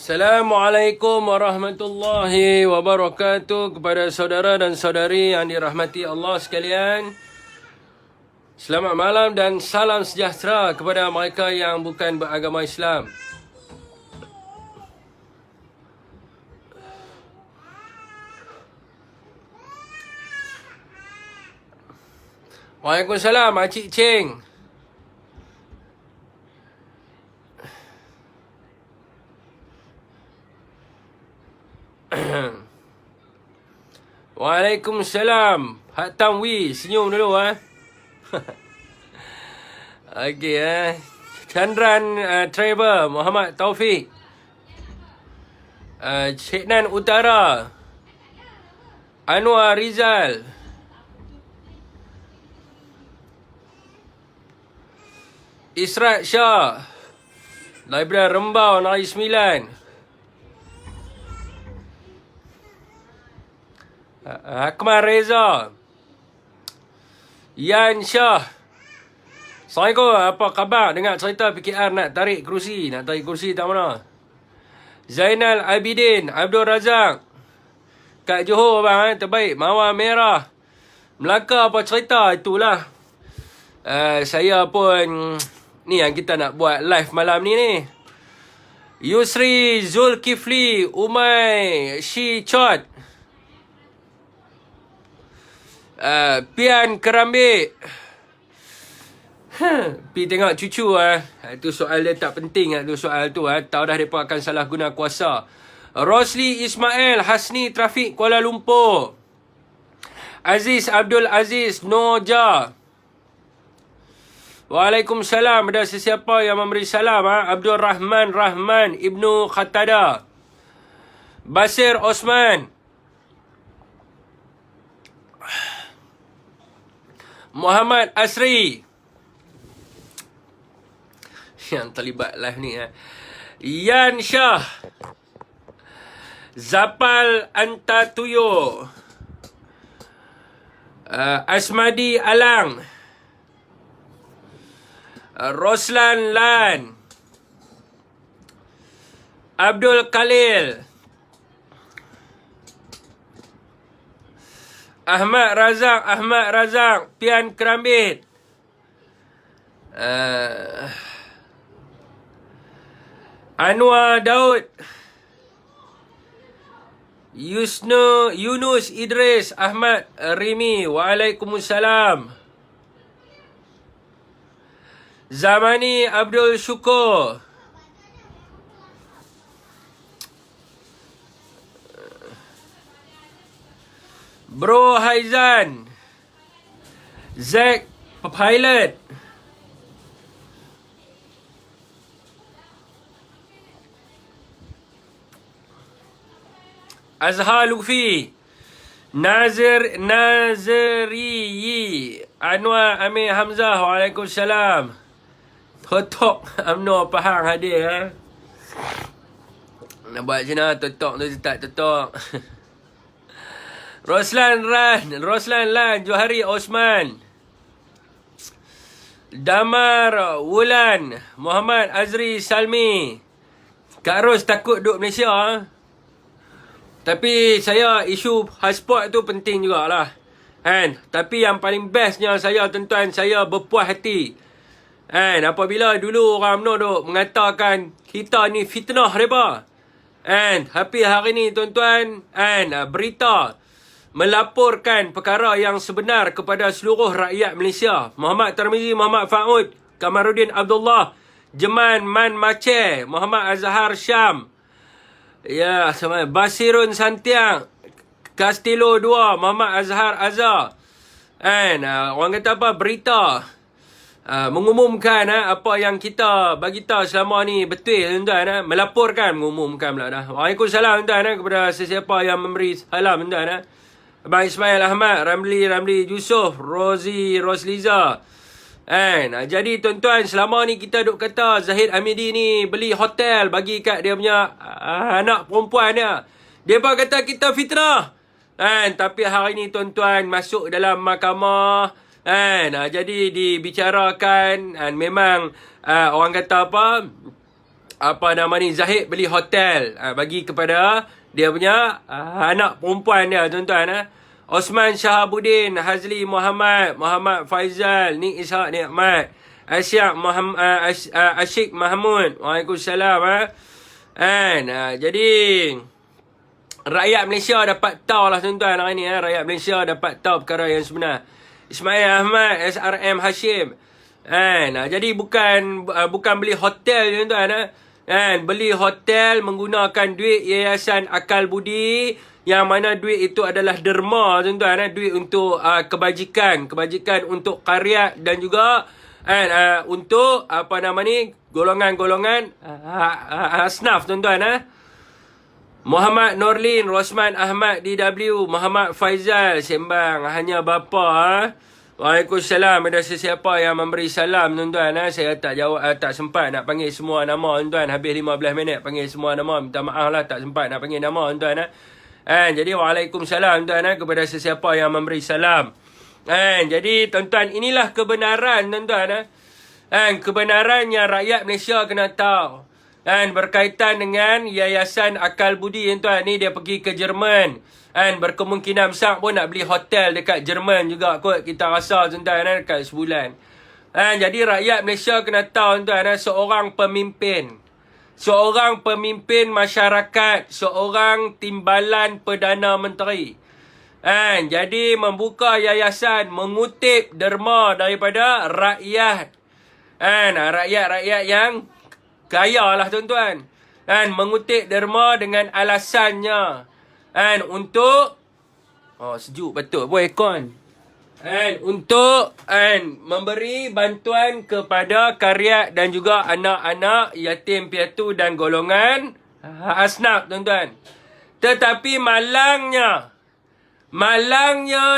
Assalamualaikum warahmatullahi wabarakatuh kepada saudara dan saudari yang dirahmati Allah sekalian. Selamat malam dan salam sejahtera kepada mereka yang bukan beragama Islam. Waalaikumsalam, Acik Cheng. Waalaikumsalam. Hak Tamwi, senyum dulu Okey Chandran Trevor, Muhammad Taufik, Cik Nan Utara, Anwar Rizal, Israt Shah, Library Rembau Negeri Sembilan, Akmal Reza, Yan Shah. Assalamualaikum, apa khabar? Dengar cerita PKR nak tarik kerusi. Nak tarik kerusi tak mana? Zainal Abidin, Abdul Razak, kat Johor bang, terbaik. Mawar Merah, Melaka, apa cerita? Itulah. Saya pun, ni yang kita nak buat live malam ni. Yusri Zulkifli, Umay Shi Chot, Pian Kerambik. Pi tengok cucu Itu soal dia tak penting tu soal tu Tahu dah mereka akan salah guna kuasa. Rosli Ismail Hasni Trafik Kuala Lumpur, Aziz Abdul Aziz Noja. Waalaikumsalam. Ada sesiapa yang memberi salam Abdul Rahman Rahman Ibnu Khatada, Basir Osman, Muhammad Asri yang terlibat live ni Yan Shah, Zapal Antatuyo, Asmadi Alang, Roslan Lan, Abdul Khalil, Ahmad Razak, Pian Kerambit, Anwar Daud, Yunus Idris Ahmad Rimi. Waalaikumsalam. Zamani Abdul Syukur, Bro Haizan, Zack Pilot, Azhar Lufi, Nazriyi, Anwar Amir Hamzah. Waalaikumsalam. Totok UMNO Pahang hadir Nak buat macam mana totok tu tak totok. Roslan Lan, Johari Osman, Damar Wulan, Muhammad Azri Salmi. Kak Ros takut duduk Malaysia tapi saya isu pasport tu penting jugalah Tapi yang paling bestnya saya tuan-tuan, saya berpuas hati apabila dulu orang UMNO duk mengatakan kita ni fitnah mereka tapi hari ni tuan-tuan berita melaporkan perkara yang sebenar kepada seluruh rakyat Malaysia. Muhammad Tarmizi, Muhammad Fa'ud, Kamaruddin Abdullah, Jeman Man Mace, Muhammad Azhar Syam, Basirun Santiang, Castillo 2, Muhammad Azhar Azhar. Orang kata apa, berita mengumumkan apa yang kita bagi tahu selama ni betul tuan-tuan mengumumkan pula dah. Waalaikumsalam tuan-tuan kepada sesiapa yang memberi salam tuan-tuan Abang Ismail Ahmad, Ramli Yusuf, Rosliza. Jadi tuan-tuan, selama ni kita duk kata Zahid Hamidi ni beli hotel bagi kat dia punya anak perempuan dia. Dia pun kata kita fitnah. Tapi hari ni tuan-tuan masuk dalam mahkamah. Jadi dibicarakan memang orang kata apa, apa nama ni, Zahid beli hotel bagi kepada dia punya anak perempuan dia, tuan-tuan. Osman Shahabuddin, Hazli Muhammad, Muhammad Faizal, Nik Ishak Nikmat, Asyik Muhammad, Asyik Mahmud. Waalaikumsalam. Jadi rakyat Malaysia dapat tahu lah, tuan-tuan, hari ni. Rakyat Malaysia dapat tahu perkara yang sebenar. Ismail Ahmad, SRM Hashim. Jadi bukan beli hotel, tuan-tuan. Beli hotel menggunakan duit Yayasan Akal Budi, yang mana duit itu adalah derma, tuan-tuan. Duit untuk kebajikan untuk karya dan juga untuk apa nama ni, golongan-golongan asnaf, tuan-tuan. Muhammad Norlin, Rosman Ahmad DW, Muhammad Faizal sembang hanya bapa. Waalaikumsalam. Ada sesiapa yang memberi salam, tuan-tuan. Saya tak jawab, tak sempat nak panggil semua nama, tuan-tuan. Habis 15 minit panggil semua nama. Minta maaf lah, tak sempat nak panggil nama, tuan-tuan. Jadi waalaikumsalam, tuan-tuan, kepada sesiapa yang memberi salam. Jadi tuan-tuan, inilah kebenaran, tuan-tuan. Kebenaran yang rakyat Malaysia kena tahu. Berkaitan dengan Yayasan Akal Budi, tuan-tuan. Ni dia pergi ke Jerman. Berkemungkinan besar pun nak beli hotel dekat Jerman juga kot, kita rasa, tuan-tuan, dekat sebulan. Jadi rakyat Malaysia kena tahu, tuan-tuan, seorang pemimpin masyarakat, seorang timbalan Perdana Menteri. Jadi membuka yayasan, mengutip derma daripada rakyat. Rakyat-rakyat yang kaya lah, tuan-tuan. Mengutip derma dengan alasannya untuk sejuk betul boy aircon. Untuk memberi bantuan kepada karya dan juga anak-anak yatim piatu dan golongan asnaf, tuan-tuan. Tetapi malangnya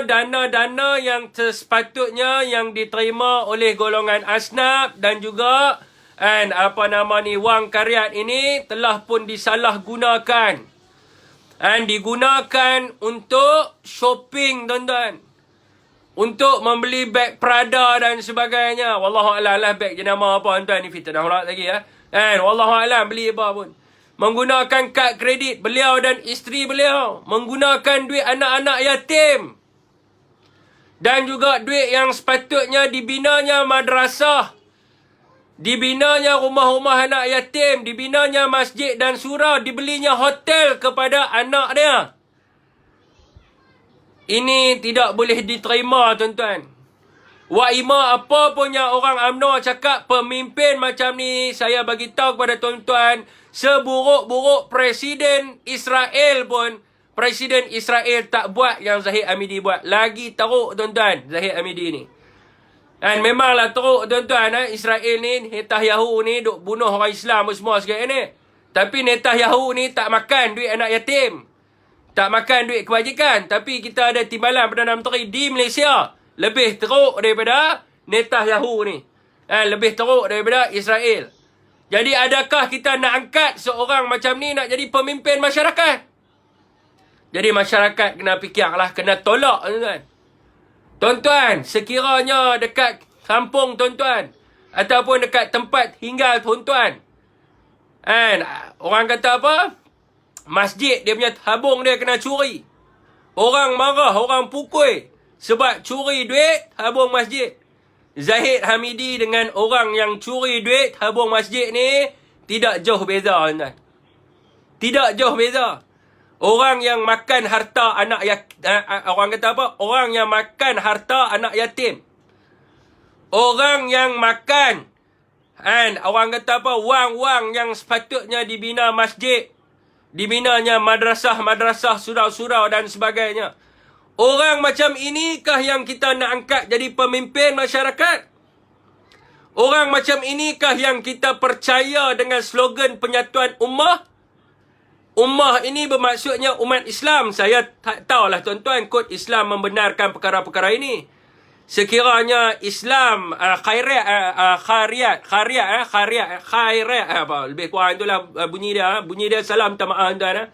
dana-dana yang sepatutnya yang diterima oleh golongan asnaf dan juga wang karyat ini telah pun disalahgunakan. Digunakan untuk shopping, tuan-tuan. Untuk membeli beg Prada dan sebagainya. Wallahualam lah beg jenama apa, tuan-tuan. Ni fitnah pula lagi ya. Wallahualam beli apa pun. Menggunakan kad kredit beliau dan isteri beliau. Menggunakan duit anak-anak yatim. Dan juga duit yang sepatutnya dibinanya madrasah. Dibinanya rumah-rumah anak yatim, dibinanya masjid dan surau, dibelinya hotel kepada anak dia. Ini tidak boleh diterima, tuan-tuan. Waima apa pun yang orang UMNO cakap, pemimpin macam ni, saya bagi tahu kepada tuan-tuan, seburuk-buruk Presiden Israel pun, Presiden Israel tak buat yang Zahid Hamidi buat. Lagi teruk, tuan-tuan, Zahid Hamidi ni. Memanglah teruk, tuan-tuan. Israel ni, Netanyahu ni duk bunuh orang Islam semua sekarang ni. Tapi Netanyahu ni tak makan duit anak yatim. Tak makan duit kebajikan. Tapi kita ada timbalan Perdana Menteri di Malaysia. Lebih teruk daripada Netanyahu ni. Lebih teruk daripada Israel. Jadi adakah kita nak angkat seorang macam ni nak jadi pemimpin masyarakat? Jadi masyarakat kena fikirlah, kena tolak, tuan-tuan. Tuan-tuan, sekiranya dekat kampung, tuan-tuan, ataupun dekat tempat tinggal, tuan-tuan, orang kata apa? Masjid, dia punya tabung dia kena curi. Orang marah, orang pukul sebab curi duit tabung masjid. Zahid Hamidi dengan orang yang curi duit tabung masjid ni tidak jauh beza, tuan-tuan. Tidak jauh beza. Orang yang makan harta anak orang kata apa? Orang yang makan harta anak yatim. Orang yang makan orang kata apa? Wang-wang yang sepatutnya dibina masjid. Dibinanya madrasah-madrasah, surau-surau dan sebagainya. Orang macam inikah yang kita nak angkat jadi pemimpin masyarakat? Orang macam inikah yang kita percaya dengan slogan penyatuan ummah? Ummah ini bermaksudnya umat Islam. Saya tak tahulah, tuan-tuan, kod Islam membenarkan perkara-perkara ini. Sekiranya Islam khairat apa lebih kurang itulah bunyi dia salam tamaan, tuan.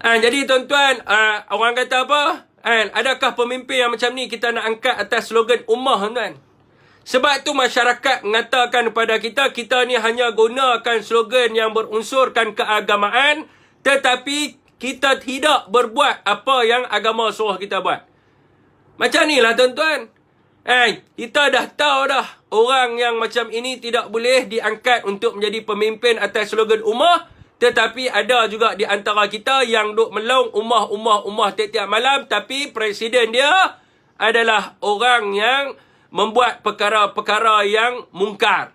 Jadi tuan-tuan, orang kata apa? Adakah pemimpin yang macam ni kita nak angkat atas slogan ummah, tuan? Sebab tu masyarakat mengatakan kepada kita, kita ni hanya gunakan slogan yang berunsurkan keagamaan, tetapi kita tidak berbuat apa yang agama suruh kita buat. Macam ni lah tuan-tuan. Kita dah tahu dah, orang yang macam ini tidak boleh diangkat untuk menjadi pemimpin atas slogan ummah. Tetapi ada juga di antara kita yang duk melaung ummah tiap-tiap malam, tapi presiden dia adalah orang yang membuat perkara-perkara yang mungkar.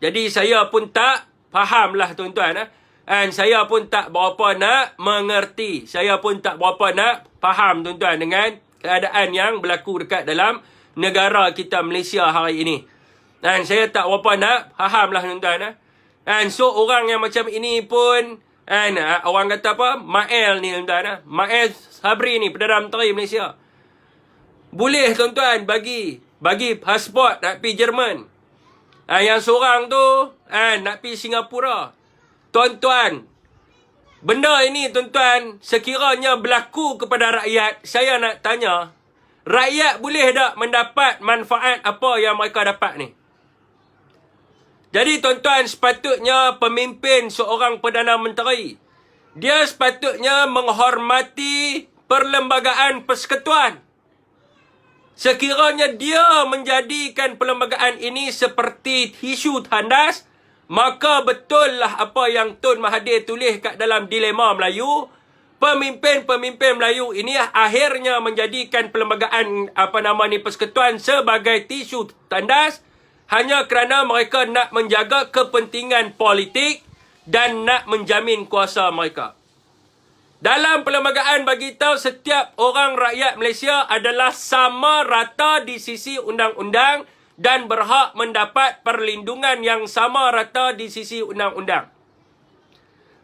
Jadi saya pun tak faham lah tuan-tuan. Dan saya pun tak berapa nak mengerti. Saya pun tak berapa nak faham tuan-tuan dengan keadaan yang berlaku dekat dalam negara kita Malaysia hari ini. Dan saya tak berapa nak faham lah tuan-tuan. And so orang yang macam ini pun, orang kata apa, Mael ni tuan-tuan, Mael Sabri ni, Perdana Menteri Malaysia, boleh tuan-tuan bagi pasport nak pergi Jerman. Yang seorang tu nak pergi Singapura. Tuan-tuan, benda ini tuan-tuan, sekiranya berlaku kepada rakyat, saya nak tanya, rakyat boleh tak mendapat manfaat apa yang mereka dapat ni? Jadi tuan-tuan, sepatutnya pemimpin seorang Perdana Menteri, dia sepatutnya menghormati perlembagaan persekutuan. Sekiranya dia menjadikan perlembagaan ini seperti tisu tandas, maka betul lah apa yang Tun Mahathir tulis kat dalam Dilema Melayu. Pemimpin-pemimpin Melayu ini akhirnya menjadikan perlembagaan persekutuan sebagai tisu tandas, hanya kerana mereka nak menjaga kepentingan politik dan nak menjamin kuasa mereka. Dalam perlembagaan bagi tahu setiap orang rakyat Malaysia adalah sama rata di sisi undang-undang dan berhak mendapat perlindungan yang sama rata di sisi undang-undang.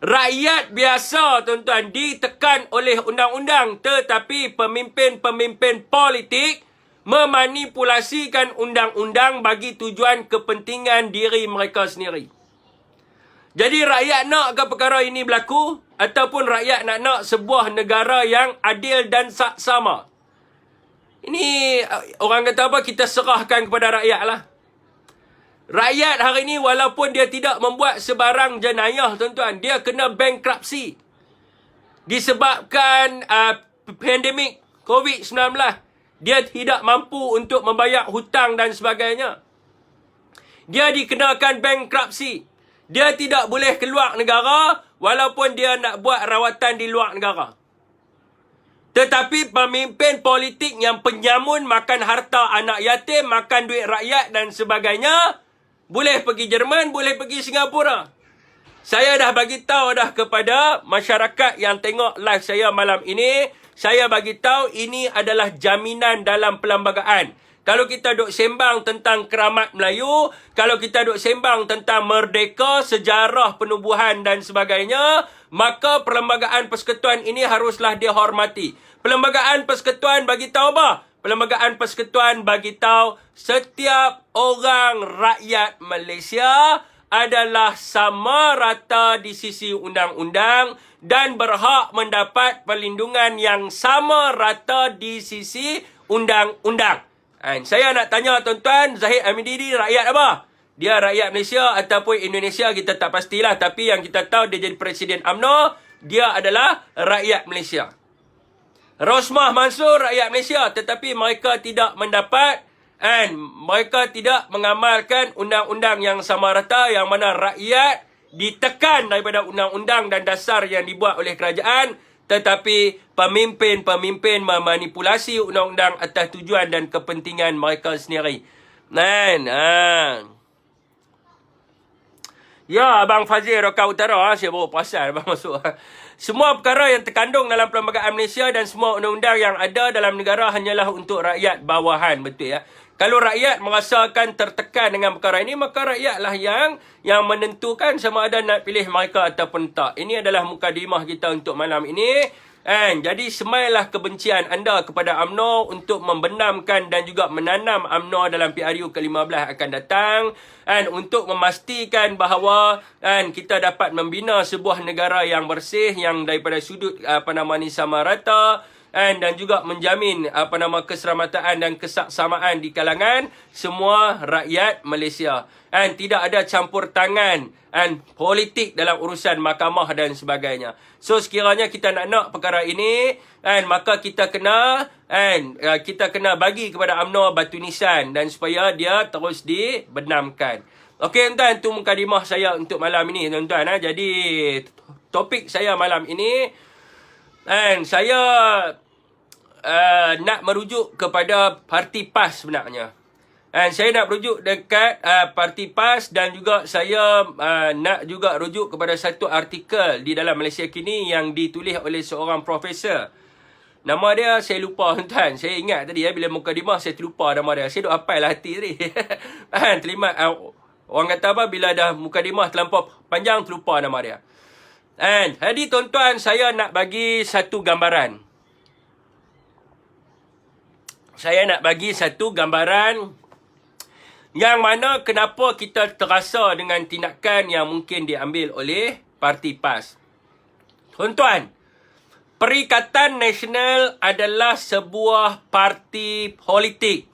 Rakyat biasa tuan-tuan ditekan oleh undang-undang, tetapi pemimpin-pemimpin politik memanipulasikan undang-undang bagi tujuan kepentingan diri mereka sendiri. Jadi rakyat nak ke perkara ini berlaku, ataupun rakyat nak sebuah negara yang adil dan saksama? Ini orang kata apa, kita serahkan kepada rakyat lah. Rakyat hari ini walaupun dia tidak membuat sebarang jenayah tuan-tuan, dia kena bankruptcy disebabkan pandemik COVID-19. Dia tidak mampu untuk membayar hutang dan sebagainya. Dia dikenakan bankruptcy. Dia tidak boleh keluar negara walaupun dia nak buat rawatan di luar negara. Tetapi pemimpin politik yang penyamun, makan harta anak yatim, makan duit rakyat dan sebagainya, boleh pergi Jerman, boleh pergi Singapura. Saya dah bagi tahu dah kepada masyarakat yang tengok live saya malam ini, saya bagi tahu ini adalah jaminan dalam perlembagaan. Kalau kita duk sembang tentang keramat Melayu, kalau kita duk sembang tentang merdeka, sejarah penubuhan dan sebagainya, maka perlembagaan persekutuan ini haruslah dihormati. Perlembagaan persekutuan bagi tahu apa? Perlembagaan persekutuan bagi tahu setiap orang rakyat Malaysia adalah sama rata di sisi undang-undang dan berhak mendapat perlindungan yang sama rata di sisi undang-undang. Saya nak tanya tuan-tuan, Zahid Hamidi rakyat apa? Dia rakyat Malaysia ataupun Indonesia, kita tak pastilah. Tapi yang kita tahu dia jadi Presiden UMNO, dia adalah rakyat Malaysia. Rosmah Mansur rakyat Malaysia, tetapi mereka tidak mendapat mereka tidak mengamalkan undang-undang yang sama rata, yang mana rakyat ditekan daripada undang-undang dan dasar yang dibuat oleh kerajaan, tetapi pemimpin-pemimpin memanipulasi undang-undang atas tujuan dan kepentingan mereka sendiri. Ya, Abang Fazil Roka Utara, saya baru perasan Abang masuk. Semua perkara yang terkandung dalam Perlembagaan Malaysia dan semua undang-undang yang ada dalam negara hanyalah untuk rakyat bawahan, betul ya? Kalau rakyat merasakan tertekan dengan perkara ini, maka rakyatlah yang menentukan sama ada nak pilih mereka ataupun tak. Ini adalah mukadimah kita untuk malam ini. Jadi semailah kebencian anda kepada UMNO untuk membenamkan dan juga menanam UMNO dalam PRU ke-15 akan datang. Untuk memastikan bahawa kita dapat membina sebuah negara yang bersih, yang daripada sudut sama rata. dan juga menjamin keselamatan dan kesaksamaan di kalangan semua rakyat Malaysia. Tidak ada campur tangan politik dalam urusan mahkamah dan sebagainya. So sekiranya kita nak perkara ini, maka kita kena bagi kepada UMNO batu nisan dan supaya dia terus dibenamkan. Okey tuan-tuan, itu mukadimah saya untuk malam ini tuan-tuan. Jadi topik saya malam ini, saya nak merujuk kepada parti PAS sebenarnya. Saya nak merujuk dekat parti PAS dan juga saya nak juga rujuk kepada satu artikel di dalam Malaysia Kini yang ditulis oleh seorang profesor. Nama dia saya lupa tuan. Saya ingat tadi bila mukadimah saya terlupa nama dia. Saya duk hafal lah hati tadi. Orang kata bila dah mukadimah terlampau panjang terlupa nama dia. Jadi tuan-tuan, saya nak bagi satu gambaran. Saya nak bagi satu gambaran yang mana kenapa kita terasa dengan tindakan yang mungkin diambil oleh parti PAS. Tuan-tuan, Perikatan Nasional adalah sebuah parti politik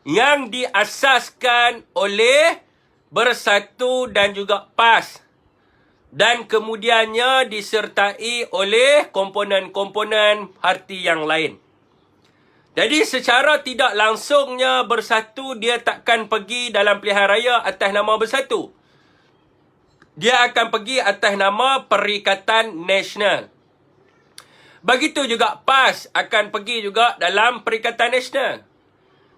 yang diasaskan oleh Bersatu dan juga PAS dan kemudiannya disertai oleh komponen-komponen parti yang lain. Jadi secara tidak langsungnya Bersatu dia takkan pergi dalam pilihan raya atas nama Bersatu. Dia akan pergi atas nama Perikatan Nasional. Begitu juga PAS akan pergi juga dalam Perikatan Nasional.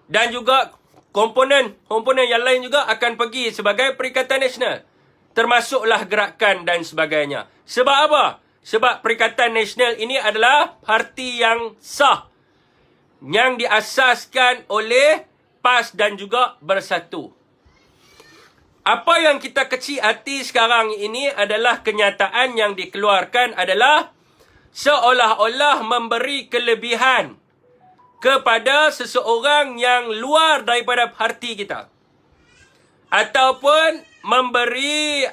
Dan juga komponen yang lain juga akan pergi sebagai Perikatan Nasional. Termasuklah gerakan dan sebagainya. Sebab apa? Sebab Perikatan Nasional ini adalah parti yang sah, yang diasaskan oleh PAS dan juga Bersatu. Apa yang kita kecil hati sekarang ini adalah kenyataan yang dikeluarkan adalah seolah-olah memberi kelebihan kepada seseorang yang luar daripada parti kita. Ataupun memberi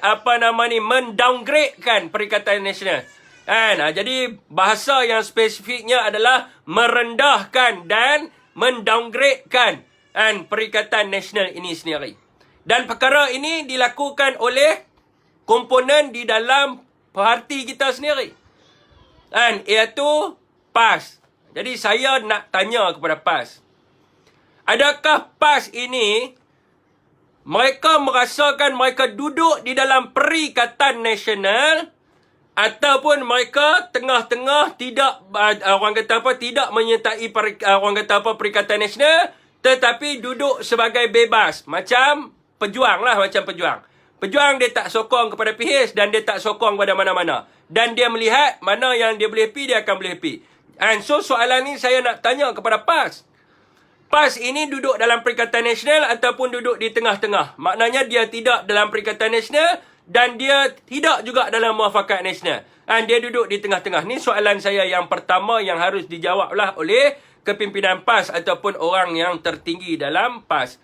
mendowngradekan Perikatan Nasional. Jadi bahasa yang spesifiknya adalah merendahkan dan mendowngradekan Perikatan Nasional ini sendiri. Dan perkara ini dilakukan oleh komponen di dalam parti kita sendiri. Iaitu PAS. Jadi saya nak tanya kepada PAS. Adakah PAS ini mereka merasakan mereka duduk di dalam Perikatan Nasional ataupun mereka tengah-tengah tidak tidak menyertai Perikatan Nasional tetapi duduk sebagai bebas macam pejuang. Pejuang dia tak sokong kepada PIS dan dia tak sokong kepada mana-mana. Dan dia melihat mana yang dia boleh pi, dia akan boleh pi. So soalan ni saya nak tanya kepada PAS. PAS ini duduk dalam Perikatan Nasional ataupun duduk di tengah-tengah. Maknanya dia tidak dalam Perikatan Nasional dan dia tidak juga dalam Muafakat Nasional. Dia duduk di tengah-tengah. Ni soalan saya yang pertama yang harus dijawablah oleh kepimpinan PAS ataupun orang yang tertinggi dalam PAS.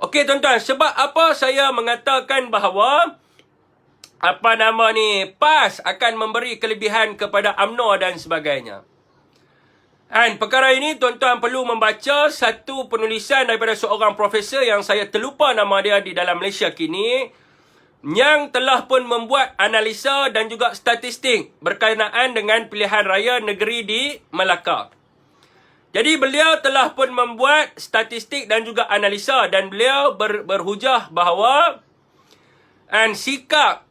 Okey tuan-tuan, sebab apa saya mengatakan bahawa PAS akan memberi kelebihan kepada UMNO dan sebagainya. Perkara ini tuan-tuan perlu membaca satu penulisan daripada seorang profesor yang saya terlupa nama dia di dalam Malaysia Kini, yang telah pun membuat analisa dan juga statistik berkenaan dengan pilihan raya negeri di Melaka. Jadi beliau telah pun membuat statistik dan juga analisa dan beliau berhujah bahawa sikap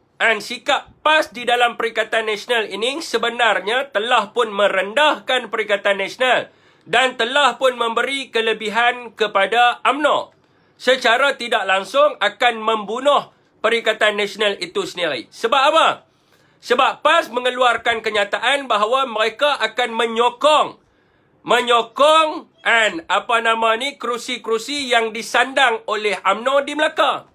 PAS di dalam Perikatan Nasional ini sebenarnya telah pun merendahkan Perikatan Nasional dan telah pun memberi kelebihan kepada UMNO. Secara tidak langsung akan membunuh Perikatan Nasional itu sendiri. Sebab apa? Sebab PAS mengeluarkan kenyataan bahawa mereka akan menyokong kerusi-kerusi yang disandang oleh UMNO di Melaka.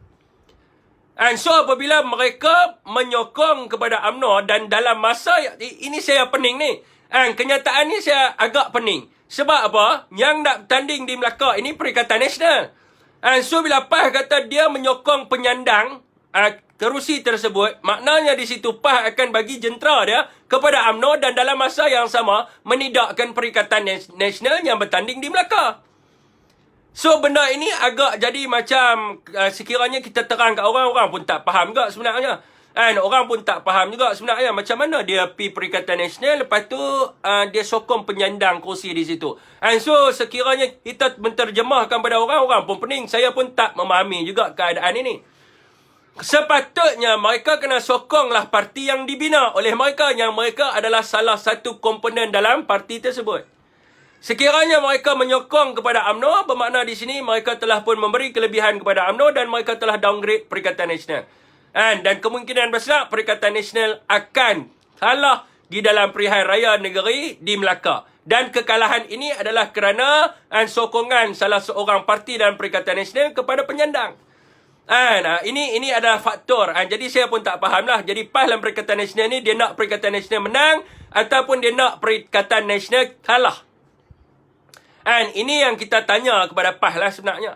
So apabila mereka menyokong kepada UMNO dan dalam masa ini saya pening ni. Kenyataan ni saya agak pening. Sebab apa? Yang nak bertanding di Melaka ini Perikatan Nasional. So bila PAS kata dia menyokong penyandang kerusi tersebut, maknanya di situ PAS akan bagi jentera dia kepada UMNO dan dalam masa yang sama menidakkan Perikatan Nasional yang bertanding di Melaka. So, benda ini agak jadi macam sekiranya kita terang kat orang pun tak faham juga sebenarnya. And orang pun tak faham juga sebenarnya macam mana dia pergi Perikatan Nasional, lepas tu dia sokong penyandang kursi di situ. And so, sekiranya kita menterjemahkan pada orang pun pening. Saya pun tak memahami juga keadaan ini. Sepatutnya mereka kena sokonglah parti yang dibina oleh mereka, yang mereka adalah salah satu komponen dalam parti tersebut. Sekiranya mereka menyokong kepada UMNO, bermakna di sini mereka telah pun memberi kelebihan kepada UMNO dan mereka telah downgrade Perikatan Nasional. Dan kemungkinan besar Perikatan Nasional akan kalah di dalam pilihan raya negeri di Melaka. Dan kekalahan ini adalah kerana sokongan salah seorang parti dalam Perikatan Nasional kepada penyandang. Ini adalah faktor. Jadi saya pun tak faham lah. Jadi PAS dalam Perikatan Nasional ni, dia nak Perikatan Nasional menang ataupun dia nak Perikatan Nasional kalah. Ini yang kita tanya kepada PAS lah sebenarnya.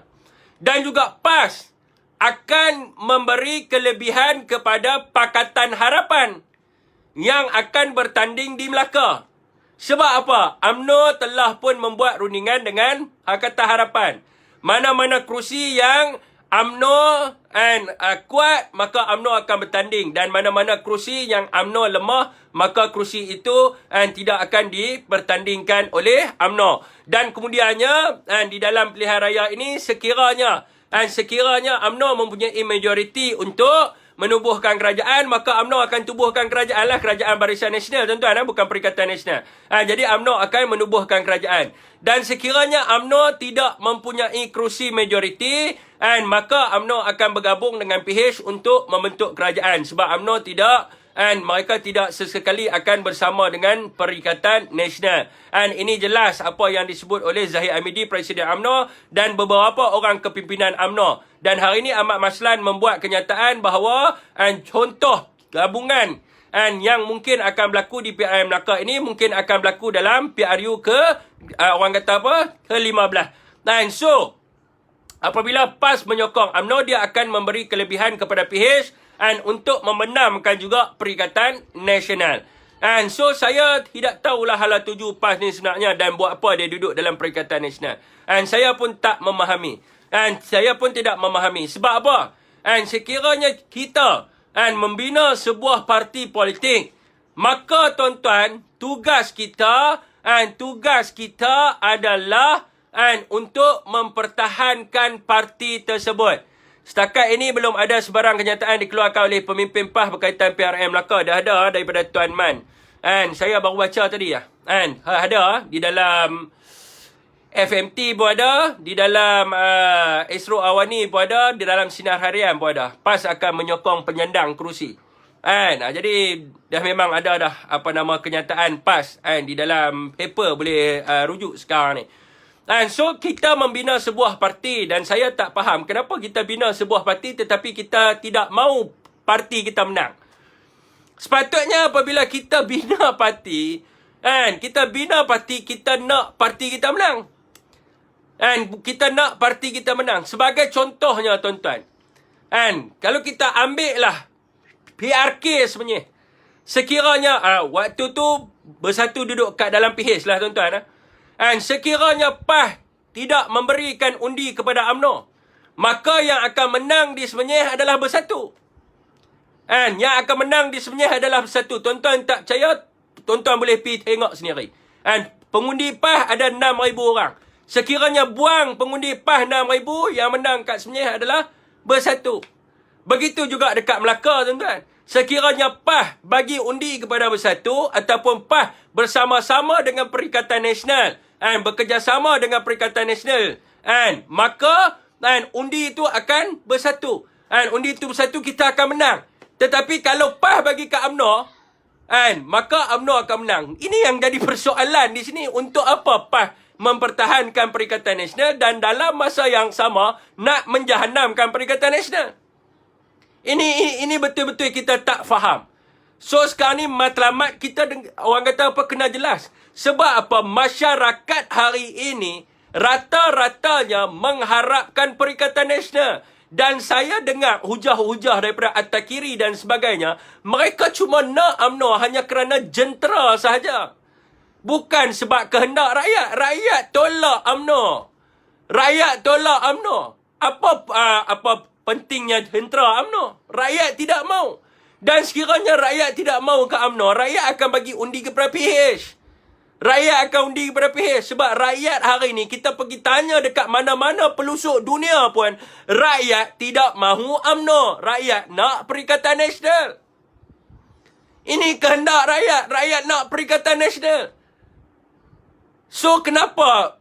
Dan juga PAS akan memberi kelebihan kepada Pakatan Harapan yang akan bertanding di Melaka. Sebab apa? UMNO telah pun membuat rundingan dengan Pakatan Harapan. Mana-mana kerusi yang UMNO kuat, maka UMNO akan bertanding. Dan mana-mana kerusi yang UMNO lemah, maka kerusi itu tidak akan dipertandingkan oleh UMNO. Dan kemudiannya, di dalam pilihan raya ini, sekiranya UMNO mempunyai majoriti untuk menubuhkan kerajaan, maka UMNO akan tubuhkan kerajaan lah, Kerajaan Barisan Nasional, tuan-tuan, bukan Perikatan Nasional. Jadi UMNO akan menubuhkan kerajaan. Dan sekiranya UMNO tidak mempunyai kerusi majoriti, maka UMNO akan bergabung dengan PH untuk membentuk kerajaan. Sebab UMNO mereka tidak sesekali akan bersama dengan Perikatan Nasional. Ini jelas apa yang disebut oleh Zahid Hamidi, Presiden UMNO, dan beberapa orang kepimpinan UMNO. Dan hari ini Ahmad Maslan membuat kenyataan bahawa contoh gabungan yang mungkin akan berlaku di PRM Melaka ini mungkin akan berlaku dalam PRU ke-15. Dan so, apabila PAS menyokong UMNO, dia akan memberi kelebihan kepada PH untuk membenamkan juga Perikatan Nasional. So, saya tidak tahulah hala tuju PAS ni sebenarnya dan buat apa dia duduk dalam Perikatan Nasional. Saya pun tak memahami. Saya pun tidak memahami. Sebab apa? Sekiranya kita membina sebuah parti politik, maka tuan-tuan, tugas kita adalah untuk mempertahankan parti tersebut. Setakat ini belum ada sebarang kenyataan dikeluarkan oleh pemimpin PAS berkaitan PRM Melaka. Dah ada daripada Tuan Man. Saya baru baca tadi ya. Ada di dalam FMT pun ada, di dalam Esro Awani pun ada, di dalam Sinar Harian pun ada. PAS akan menyokong penyandang kerusi. Jadi dah memang ada dah kenyataan PAS di dalam paper, boleh rujuk sekarang ni. So, kita membina sebuah parti dan saya tak faham kenapa kita bina sebuah parti tetapi kita tidak mahu parti kita menang. Sepatutnya apabila kita bina parti, kita nak parti kita menang. Kita nak parti kita menang. Sebagai contohnya, tuan-tuan. Kalau kita ambil lah PRK sebenarnya. Sekiranya, waktu tu bersatu duduk kat dalam PH lah, tuan-tuan. Sekiranya PAS tidak memberikan undi kepada UMNO, maka yang akan menang di Semenyih adalah Bersatu. Yang akan menang di Semenyih adalah Bersatu. Tuan-tuan tak percaya, tuan-tuan boleh pergi tengok sendiri. Pengundi PAS ada 6,000 orang. Sekiranya buang pengundi PAS 6,000, yang menang kat Semenyih adalah Bersatu. Begitu juga dekat Melaka, tuan-tuan. Sekiranya PAS bagi undi kepada Bersatu ataupun PAS bersama-sama dengan Perikatan Nasional, bekerjasama dengan Perikatan Nasional, maka undi itu akan bersatu. Undi itu bersatu, kita akan menang. Tetapi kalau PAS bagi ke UMNO, maka UMNO akan menang. Ini yang jadi persoalan di sini. Untuk apa PAS mempertahankan Perikatan Nasional dan dalam masa yang sama nak menjahanamkan Perikatan Nasional? Ini betul-betul kita tak faham. So, sekarang ni matlamat kita, orang kata apa, kena jelas. Sebab apa? Masyarakat hari ini rata-ratanya mengharapkan Perikatan Nasional. Dan saya dengar hujah-hujah daripada At-Takiri dan sebagainya. Mereka cuma nak UMNO hanya kerana jentera sahaja. Bukan sebab kehendak rakyat. Rakyat tolak UMNO. Rakyat tolak UMNO. Apa pentingnya jentera UMNO? Rakyat tidak mau. Dan sekiranya rakyat tidak mau ke UMNO, rakyat akan bagi undi kepada PH. Rakyat akan undi kepada PH. Sebab rakyat hari ni, kita pergi tanya dekat mana-mana pelosok dunia pun, rakyat tidak mahu UMNO. Rakyat nak Perikatan Nasional. Ini kehendak rakyat. Rakyat nak Perikatan Nasional. So, kenapa?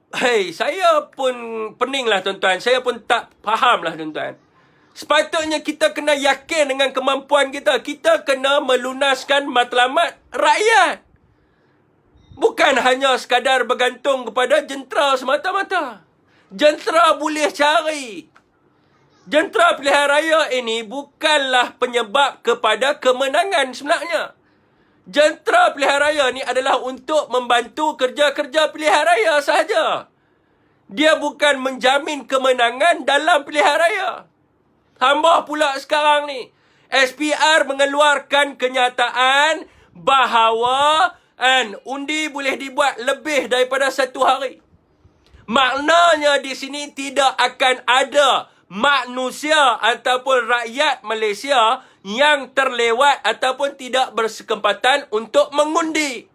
Saya pun pening lah tuan-tuan. Saya pun tak faham lah tuan-tuan. Sepatutnya kita kena yakin dengan kemampuan kita. Kita kena melunaskan matlamat rakyat. Bukan hanya sekadar bergantung kepada jentera semata-mata. Jentera boleh cari. Jentera pilihan raya ini bukanlah penyebab kepada kemenangan sebenarnya. Jentera pilihan raya ni adalah untuk membantu kerja-kerja pilihan raya sahaja. Dia bukan menjamin kemenangan dalam pilihan raya. Hamba pula sekarang ni, SPR mengeluarkan kenyataan bahawa undi boleh dibuat lebih daripada 1 hari. Maknanya di sini tidak akan ada manusia ataupun rakyat Malaysia yang terlewat ataupun tidak berkesempatan untuk mengundi.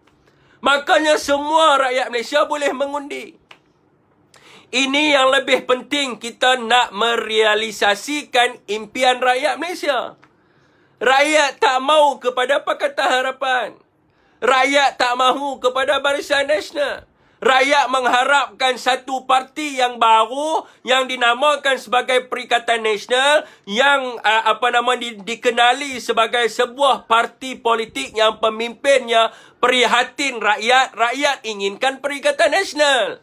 Makanya semua rakyat Malaysia boleh mengundi. Ini yang lebih penting, kita nak merealisasikan impian rakyat Malaysia. Rakyat tak mahu kepada Pakatan Harapan. Rakyat tak mahu kepada Barisan Nasional. Rakyat mengharapkan satu parti yang baru yang dinamakan sebagai Perikatan Nasional yang dikenali sebagai sebuah parti politik yang pemimpinnya prihatin rakyat. Rakyat inginkan Perikatan Nasional.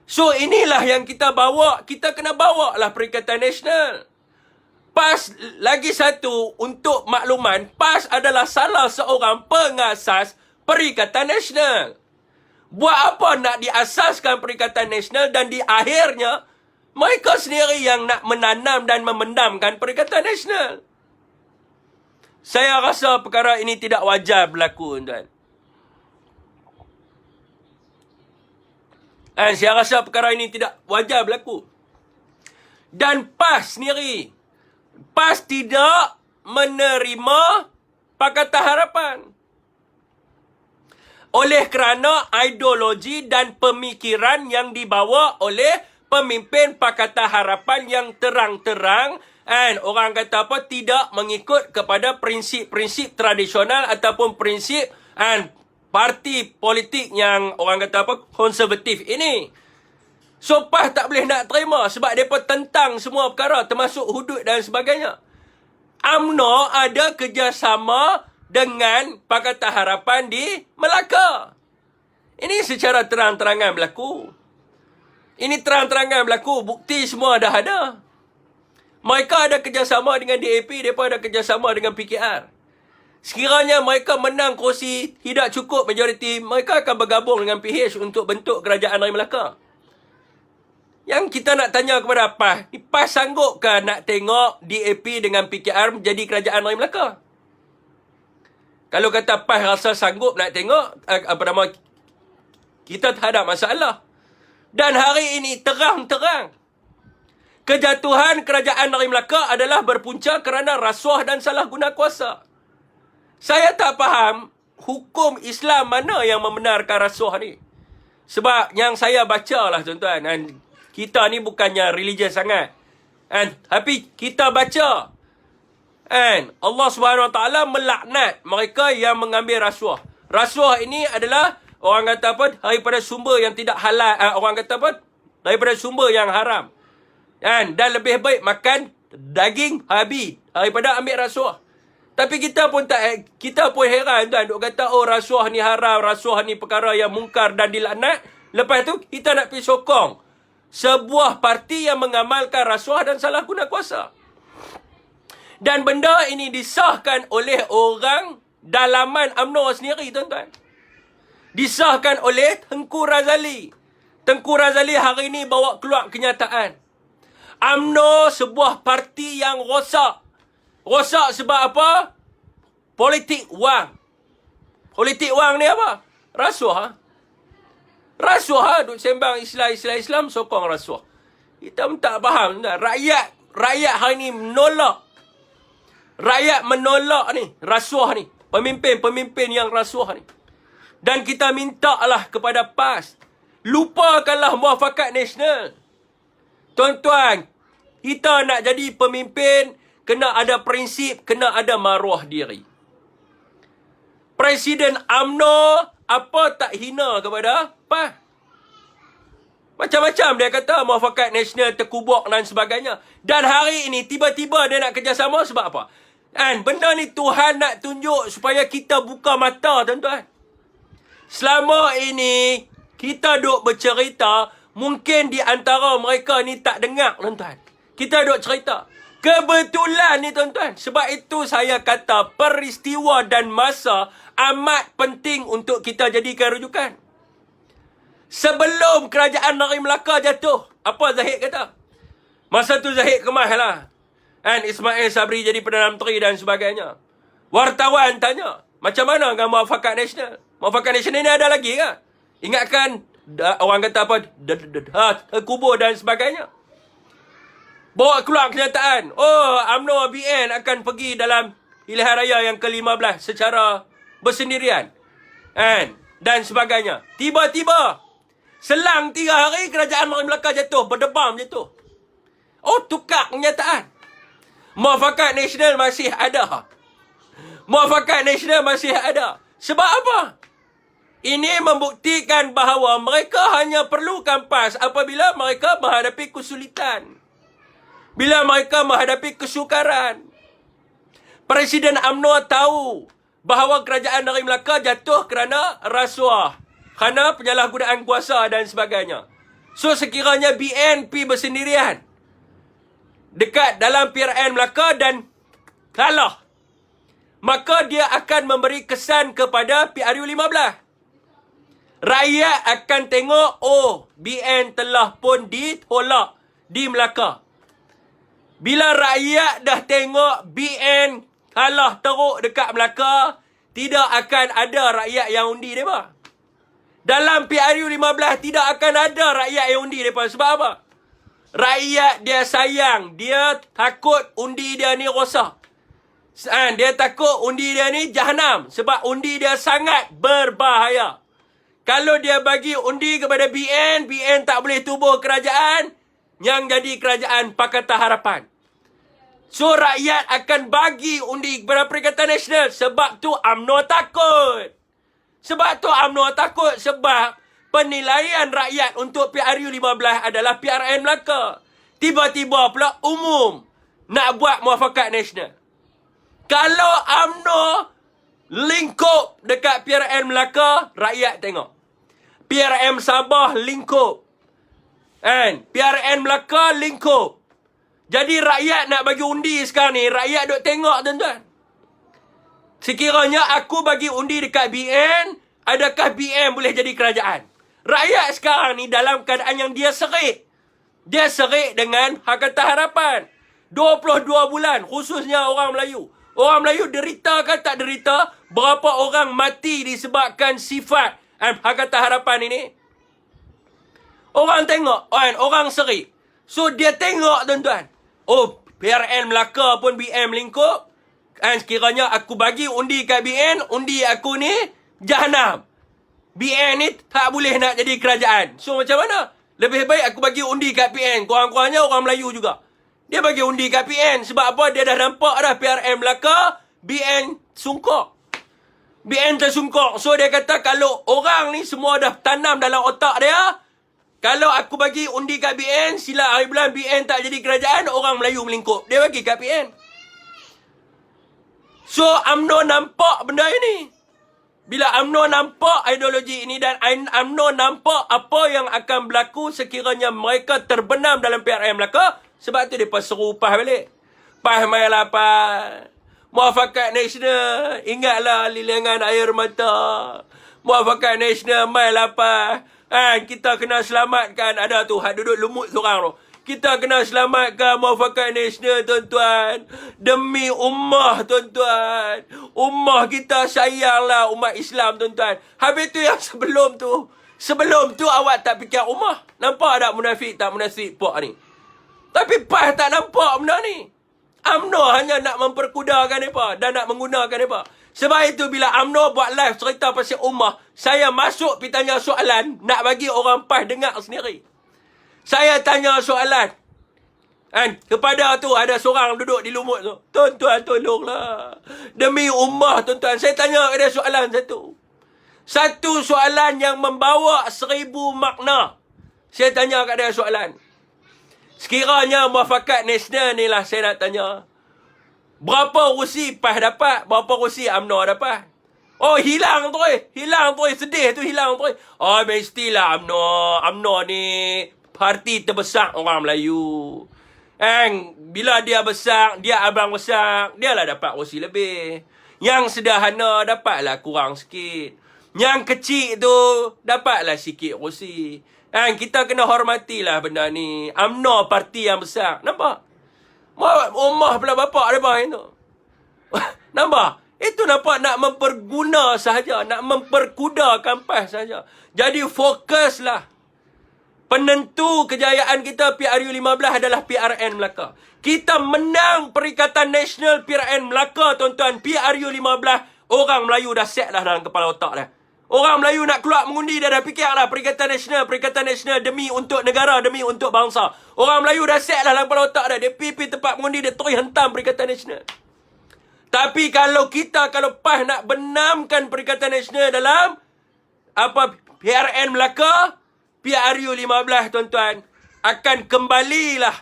So inilah yang kita bawa. Kita kena bawa lah Perikatan Nasional. PAS, lagi satu untuk makluman, PAS adalah salah seorang pengasas Perikatan Nasional. Buat apa nak diasaskan Perikatan Nasional dan di akhirnya mereka sendiri yang nak menanam dan memendamkan Perikatan Nasional. Saya rasa perkara ini tidak wajar berlaku, tuan. Saya rasa perkara ini tidak wajar berlaku. Dan PAS sendiri, PAS tidak menerima Pakatan Harapan. Oleh kerana ideologi dan pemikiran yang dibawa oleh pemimpin Pakatan Harapan yang terang-terang orang kata apa, tidak mengikut kepada prinsip-prinsip tradisional ataupun prinsip parti politik yang orang kata apa, konservatif ini. So, PAS tak boleh nak terima sebab mereka tentang semua perkara termasuk hudud dan sebagainya. UMNO ada kerjasama dengan Pakatan Harapan di Melaka. Ini secara terang-terangan berlaku. Ini terang-terangan berlaku. Bukti semua dah ada. Mereka ada kerjasama dengan DAP, mereka ada kerjasama dengan PKR. Sekiranya mereka menang kerusi tidak cukup majoriti, mereka akan bergabung dengan PH untuk bentuk kerajaan dari Melaka. Yang kita nak tanya kepada PAS, PAS sanggup ke nak tengok DAP dengan PKR menjadi kerajaan dari Melaka? Kalau kata PAS rasa sanggup nak tengok, kita tak ada masalah. Dan hari ini terang-terang, kejatuhan kerajaan dari Melaka adalah berpunca kerana rasuah dan salah guna kuasa. Saya tak faham hukum Islam mana yang membenarkan rasuah ni. Sebab yang saya baca lah tuan-tuan, kita ni bukannya religious sangat. Tapi kita baca, Allah SWT melaknat mereka yang mengambil rasuah. Rasuah ini adalah orang kata apa, daripada sumber yang tidak halal, orang kata apa, daripada sumber yang haram. Dan lebih baik makan daging babi daripada ambil rasuah. Tapi kita pun heran tuan, duk kata rasuah ni haram, rasuah ni perkara yang mungkar dan dilaknat. Lepas tu kita nak pergi sokong sebuah parti yang mengamalkan rasuah dan salah guna kuasa. Dan benda ini disahkan oleh orang dalaman UMNO sendiri, tuan-tuan. Disahkan oleh Tengku Razali. Tengku Razali hari ini bawa keluar kenyataan. UMNO sebuah parti yang rosak. Rosak sebab apa? Politik wang. Politik wang ni apa? Rasuah. Rasuah. Duk sembang Islam, sokong rasuah. Kita pun tak faham. Rakyat hari ni menolak. Rakyat menolak ni, rasuah ni. Pemimpin yang rasuah ni. Dan kita minta lah kepada PAS. Lupakanlah muafakat nasional. Tuan-tuan, kita nak jadi pemimpin, kena ada prinsip, kena ada maruah diri. Presiden UMNO, apa tak hina kepada PAS? Macam-macam dia kata, muafakat nasional terkubur dan sebagainya. Dan hari ini, tiba-tiba dia nak kerjasama sebab apa? Dan benda ni Tuhan nak tunjuk supaya kita buka mata, tuan-tuan. Selama ini, kita duk bercerita, mungkin di antara mereka ni tak dengar, tuan-tuan. Kita duk cerita. Kebetulan ni, tuan-tuan. Sebab itu saya kata, peristiwa dan masa amat penting untuk kita jadikan rujukan. Sebelum kerajaan Negeri Melaka jatuh, apa Zahid kata? Masa tu Zahid kemas lah. Dan Ismail Sabri jadi Perdana Menteri dan sebagainya. Wartawan tanya, macam mana dengan muafakat nasional? Muafakat nasional ni ada lagi ke? Ingatkan, orang kata apa? Kubur dan sebagainya. Bawa keluar kenyataan. Oh, UMNO BN akan pergi dalam pilihan raya yang ke-15 secara bersendirian. Dan sebagainya. Tiba-tiba, selang 3 hari, kerajaan Negeri Melaka jatuh. Berdebam jatuh. Oh, tukar kenyataan. Muafakat nasional masih ada. Muafakat nasional masih ada. Sebab apa? Ini membuktikan bahawa mereka hanya perlukan PAS apabila mereka menghadapi kesulitan. Bila mereka menghadapi kesukaran. Presiden UMNO tahu bahawa kerajaan Negeri Melaka jatuh kerana rasuah. Kerana penyalahgunaan kuasa dan sebagainya. So, sekiranya BNP bersendirian dekat dalam PRN Melaka dan kalah, maka dia akan memberi kesan kepada PRU15. Rakyat akan tengok, oh, BN telah pun ditolak di Melaka. Bila rakyat dah tengok BN kalah teruk dekat Melaka, tidak akan ada rakyat yang undi mereka. Dalam PRU15 tidak akan ada rakyat yang undi mereka. Sebab apa? Rakyat dia sayang. Dia takut undi dia ni rosak. Dia takut undi dia ni jahanam. Sebab undi dia sangat berbahaya. Kalau dia bagi undi kepada BN, BN tak boleh tubuh kerajaan. Yang jadi kerajaan Pakatan Harapan. So, rakyat akan bagi undi kepada Perikatan Nasional. Sebab tu UMNO takut. Sebab penilaian rakyat untuk PRU15 adalah PRN Melaka. Tiba-tiba pula umum nak buat muafakat nasional. Kalau UMNO lingkup dekat PRN Melaka, rakyat tengok. PRM Sabah lingkup. PRN Melaka lingkup. Jadi rakyat nak bagi undi sekarang ni, rakyat duk tengok, tuan-tuan. Sekiranya aku bagi undi dekat BN, adakah BN boleh jadi kerajaan? Rakyat sekarang ni dalam keadaan yang dia serik. Dia serik dengan Pakatan Harapan. 22 bulan, khususnya orang Melayu. Orang Melayu derita ke tak derita? Berapa orang mati disebabkan sifat Pakatan Harapan ini? Orang tengok, orang serik. So, dia tengok, tuan-tuan. Oh, PRN Melaka pun BM lingkup. Sekiranya aku bagi undi kat BN, undi aku ni jahanam. BN ni tak boleh nak jadi kerajaan. So, macam mana? Lebih baik aku bagi undi kat PN. Kurang-kurangnya orang Melayu juga. Dia bagi undi kat PN. Sebab apa? Dia dah nampak dah PRM Melaka, BN sungkok. BN tersungkok. So, dia kata kalau orang ni semua dah tanam dalam otak dia, kalau aku bagi undi kat BN, sila hari bulan BN tak jadi kerajaan, orang Melayu melingkup. Dia bagi kat PN. So, UMNO nampak benda ini. Bila UMNO nampak ideologi ini dan UMNO nampak apa yang akan berlaku sekiranya mereka terbenam dalam PRM Melaka, sebab tu mereka seru PAS balik. PAS mainlah PAS. Muafakat nasional, ingatlah lilangan air mata. Muafakat nasional, mainlah PAS. Kita kena selamatkan. Ada tu, hak duduk lumut seorang tu. Kita kena selamatkan muafakat nasional, tuan-tuan. Demi ummah, tuan-tuan. Ummah kita sayanglah umat Islam, tuan-tuan. Habis tu yang sebelum tu awak tak fikir ummah. Nampak tak munafik pak ni? Tapi PAS tak nampak benda ni. UMNO hanya nak memperkudakan mereka dan nak menggunakan mereka. Sebab itu bila UMNO buat live cerita pasal ummah, saya masuk pergi tanya soalan nak bagi orang PAS dengar sendiri. Saya tanya soalan. Kan? Kepada tu ada seorang duduk di lumut tu. Tuan-tuan tolonglah. Demi ummah, tuan-tuan. Saya tanya dia soalan satu. Satu soalan yang membawa 1000 makna. Saya tanya kat dia soalan. Sekiranya muafakat nasional ni lah saya nak tanya. Berapa kursi PAS dapat? Berapa kursi UMNO dapat? Oh, hilang tu. Sedih tu hilang tu. Oh, mestilah UMNO ni parti terbesar orang Melayu. Bila dia besar, dia abang besar, dia lah dapat kursi lebih. Yang sederhana dapatlah kurang sikit. Yang kecil tu dapatlah sikit kursi. Kita kena hormatilah benda ni. UMNO parti yang besar. Nampak? Ummah pula bapak dia bahan tu. Nampak? Itu nampak nak memperguna sahaja. Nak memperkudakan PAS sahaja. Jadi fokuslah. Penentu kejayaan kita PRU15 adalah PRN Melaka. Kita menang Perikatan Nasional PRN Melaka, tuan-tuan. PRU15, orang Melayu dah set dah dalam kepala otak dah. Orang Melayu nak keluar mengundi, dia dah fikir lah Perikatan Nasional demi untuk negara, demi untuk bangsa. Orang Melayu dah set dah dalam kepala otak dah. Dia pergi tempat mengundi, dia terus hentam Perikatan Nasional. Tapi kalau PAS nak benamkan Perikatan Nasional dalam PRN Melaka, PRU15, tuan-tuan, akan kembalilah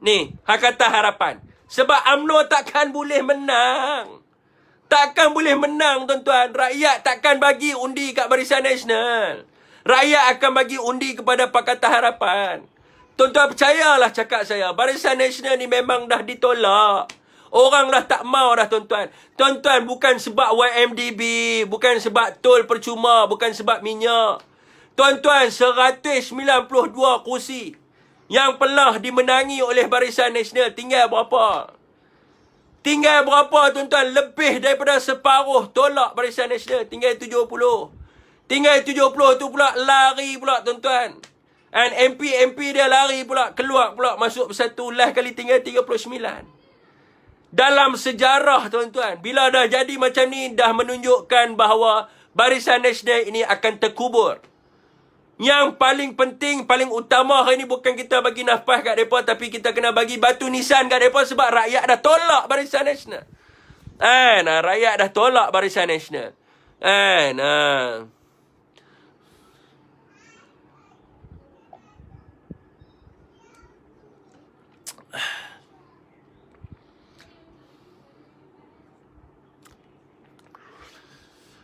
ni Hakata Harapan. Sebab UMNO takkan boleh menang. Takkan boleh menang, tuan-tuan. Rakyat takkan bagi undi kat Barisan Nasional. Rakyat akan bagi undi kepada Pakatan Harapan. Tuan-tuan percayalah cakap saya. Barisan Nasional ni memang dah ditolak. Orang dah tak mau dah, tuan-tuan. Tuan-tuan, bukan sebab YMDB, bukan sebab tol percuma, bukan sebab minyak. Tuan-tuan, 192 kursi yang pernah dimenangi oleh Barisan Nasional, tinggal berapa? Tinggal berapa, tuan-tuan? Lebih daripada separuh tolak Barisan Nasional. Tinggal 70. Tinggal 70 tu pula lari pula, tuan-tuan. And MP dia lari pula, keluar pula, masuk bersatu. Last kali tinggal 39. Dalam sejarah, tuan-tuan, bila dah jadi macam ni, dah menunjukkan bahawa Barisan Nasional ini akan terkubur. Yang paling penting, paling utama hari ni bukan kita bagi nafas kat mereka, tapi kita kena bagi batu nisan kat mereka sebab rakyat dah tolak Barisan Nasional. Rakyat dah tolak Barisan Nasional.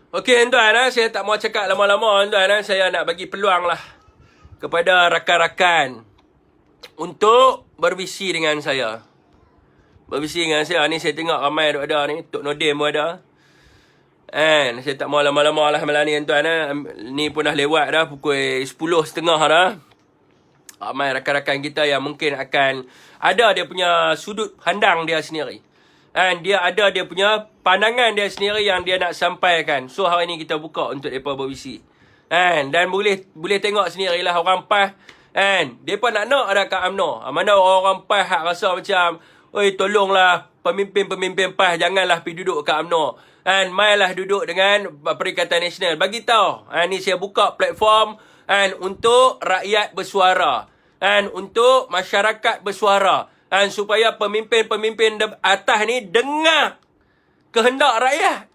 Okey, tuan-tuan, saya tak mau cakap lama-lama, tuan-tuan. Saya nak bagi peluang lah kepada rakan-rakan untuk berbisi dengan saya. Berbisi dengan saya. Ni saya tengok ramai ada ni. Tok Nodim pun ada. Saya tak mau lama-lama lah malam ni, tuan-tuan. Ni pun dah lewat dah. Pukul 10.30 dah. Ramai rakan-rakan kita yang mungkin akan ada dia punya sudut pandang dia sendiri. Dia ada dia punya pandangan dia sendiri yang dia nak sampaikan. So hari ni kita buka untuk mereka berbisi. Dan boleh tengok sendirilah orang PAS. Mereka nak ada kat UMNO. Mana orang PAS hak rasa macam, oi, tolonglah pemimpin-pemimpin PAS janganlah pergi duduk kat UMNO. Mailah duduk dengan Perikatan Nasional. Bagi tahu. Ni saya buka platform untuk rakyat bersuara. Untuk masyarakat bersuara. Supaya pemimpin-pemimpin atas ni dengar kehendak rakyat.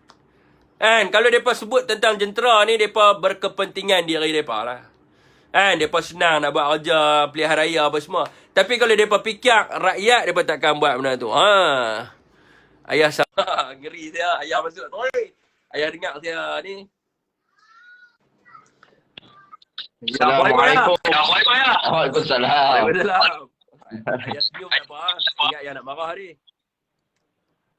Kalau mereka sebut tentang jentera ni, mereka berkepentingan diri mereka lah. Mereka senang nak buat kerja pilihan raya apa semua. Tapi kalau mereka fikir rakyat, mereka takkan buat benda tu. Ayah sama. Geri saya. Ayah masuk. Ayah dengar saya ni. Assalamualaikum. Waalaikumsalam. Waalaikumsalam. Ayah senyum tak apa. Ingat ayah nak marah ni.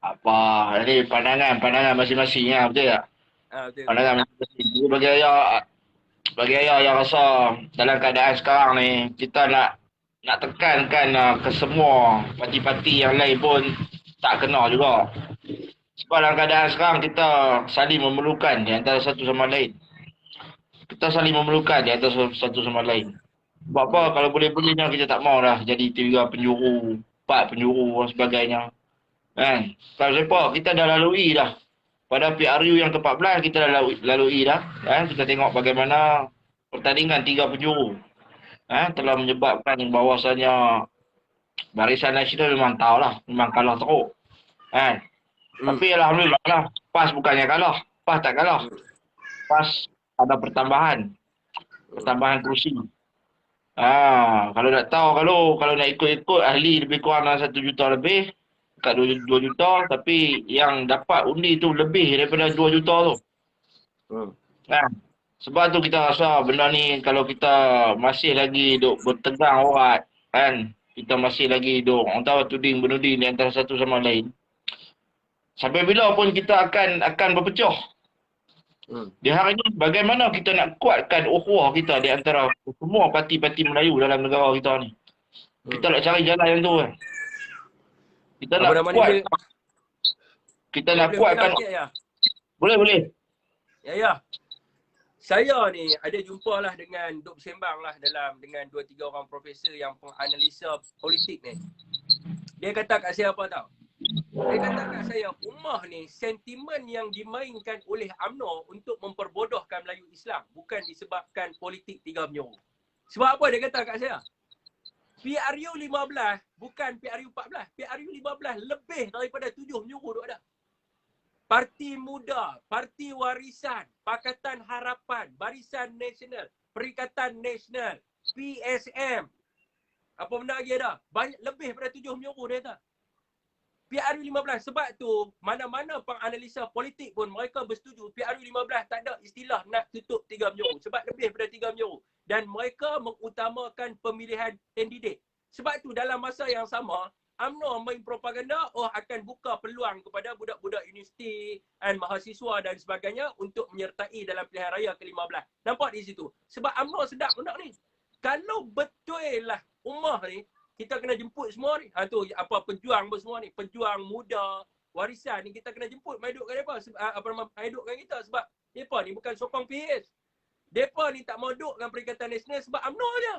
Apa? Ini pandangan masing-masing lah, betul tak? Betul. Pandangan masing-masing. Jadi bagi ayah yang rasa dalam keadaan sekarang ni, kita nak nak tekankan ke semua parti-parti yang lain pun tak kena juga. Sebab dalam keadaan sekarang kita saling memerlukan di antara satu sama lain. Kita saling memerlukan di antara satu sama lain. Sebab apa? Kalau boleh-bolehnya kita tak mau dah jadi 3 penjuru, 4 penjuru dan sebagainya. Kan? Kalau siapa, kita dah lalui dah. Pada PRU yang ke-14 kita dah lalui dah. Kan? Kita tengok bagaimana pertandingan 3 penjuru. Telah menyebabkan bahawasanya Barisan Nasional memang tahu lah. Memang kalah teruk. Kan? Tapi alhamdulillah lah. PAS bukannya kalah. PAS tak kalah. PAS ada pertambahan. Pertambahan kursi. Kalau nak tahu kalau nak ikut-ikut ahli lebih kurang dalam 1 juta lebih, dekat 2 juta, tapi yang dapat undi tu lebih daripada 2 juta tu. Kan? Sebab tu kita rasa benda ni kalau kita masih lagi duk bertegang urat, kan? Kita masih lagi duk orang tahu tuding menuding di antara satu sama lain. Sampai bila pun kita akan berpecah. Di hari ini bagaimana kita nak kuatkan ukhuwah kita di antara semua parti-parti Melayu dalam negara kita ni. Kita nak cari jalan yang tu kan. Kita nak kuat. Kita nak kuatkan. Boleh. Ya. Saya ni ada jumpalah duk bersembang lah dengan 2-3 orang profesor yang penganalisa politik ni. Dia kata kat saya apa tahu? Dia kata kat saya, ummah ni sentimen yang dimainkan oleh UMNO untuk memperbodohkan Melayu Islam bukan disebabkan politik 3 penjuru. Sebab apa dia kata kat saya? PRU 15 bukan PRU 14. PRU 15 lebih daripada 7 penjuru duk ada. Parti Muda, Parti Warisan, Pakatan Harapan, Barisan Nasional, Perikatan Nasional, PSM. Apa benda lagi ada? Banyak lebih daripada 7 penjuru dia kata. PRU 15. Sebab tu, mana-mana penganalisa politik pun mereka bersetuju PRU 15 tak ada istilah nak tutup 3 penjuru. Sebab lebih daripada 3 penjuru. Dan mereka mengutamakan pemilihan kandidat. Sebab tu dalam masa yang sama, UMNO main propaganda akan buka peluang kepada budak-budak universiti dan mahasiswa dan sebagainya untuk menyertai dalam pilihan raya ke-15. Nampak di situ? Sebab UMNO sedap benda ni. Kalau betul lah ummah ni, kita kena jemput semua ni. Tu apa pejuang semua ni, pejuang muda, warisan ni kita kena jemput mai duduk kat depa mai duduk dengan kita sebab depa ni bukan sokong PH. Depa ni tak mau duduk dengan Perikatan Nasional sebab UMNO je.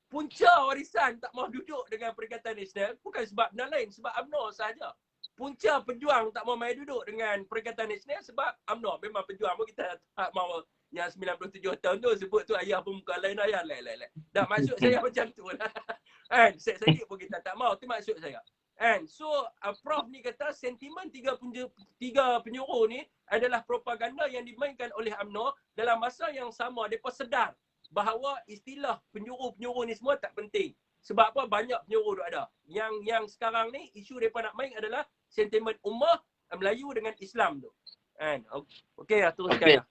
Punca warisan tak mau duduk dengan Perikatan Nasional bukan sebab benda lain, sebab UMNO sahaja. Punca pejuang tak mau mai duduk dengan Perikatan Nasional sebab UMNO. Memang pejuang pun kita tak mau yang 97 tahun tu sebut tu ayah pun muka lain ayah lain. Dah maksud saya macam tu lah. Kan, sedikit pun kita tak mau, tu maksud saya. And so Prof ni kata sentimen 3 penjuru ni adalah propaganda yang dimainkan oleh UMNO. Dalam masa yang sama mereka sedar bahawa istilah penjuru-penjuru ni semua tak penting. Sebab apa? Banyak penjuru duk ada. Yang sekarang ni isu mereka nak main adalah sentimen ummah Melayu dengan Islam tu. Kan? Okey lah, teruskan lah.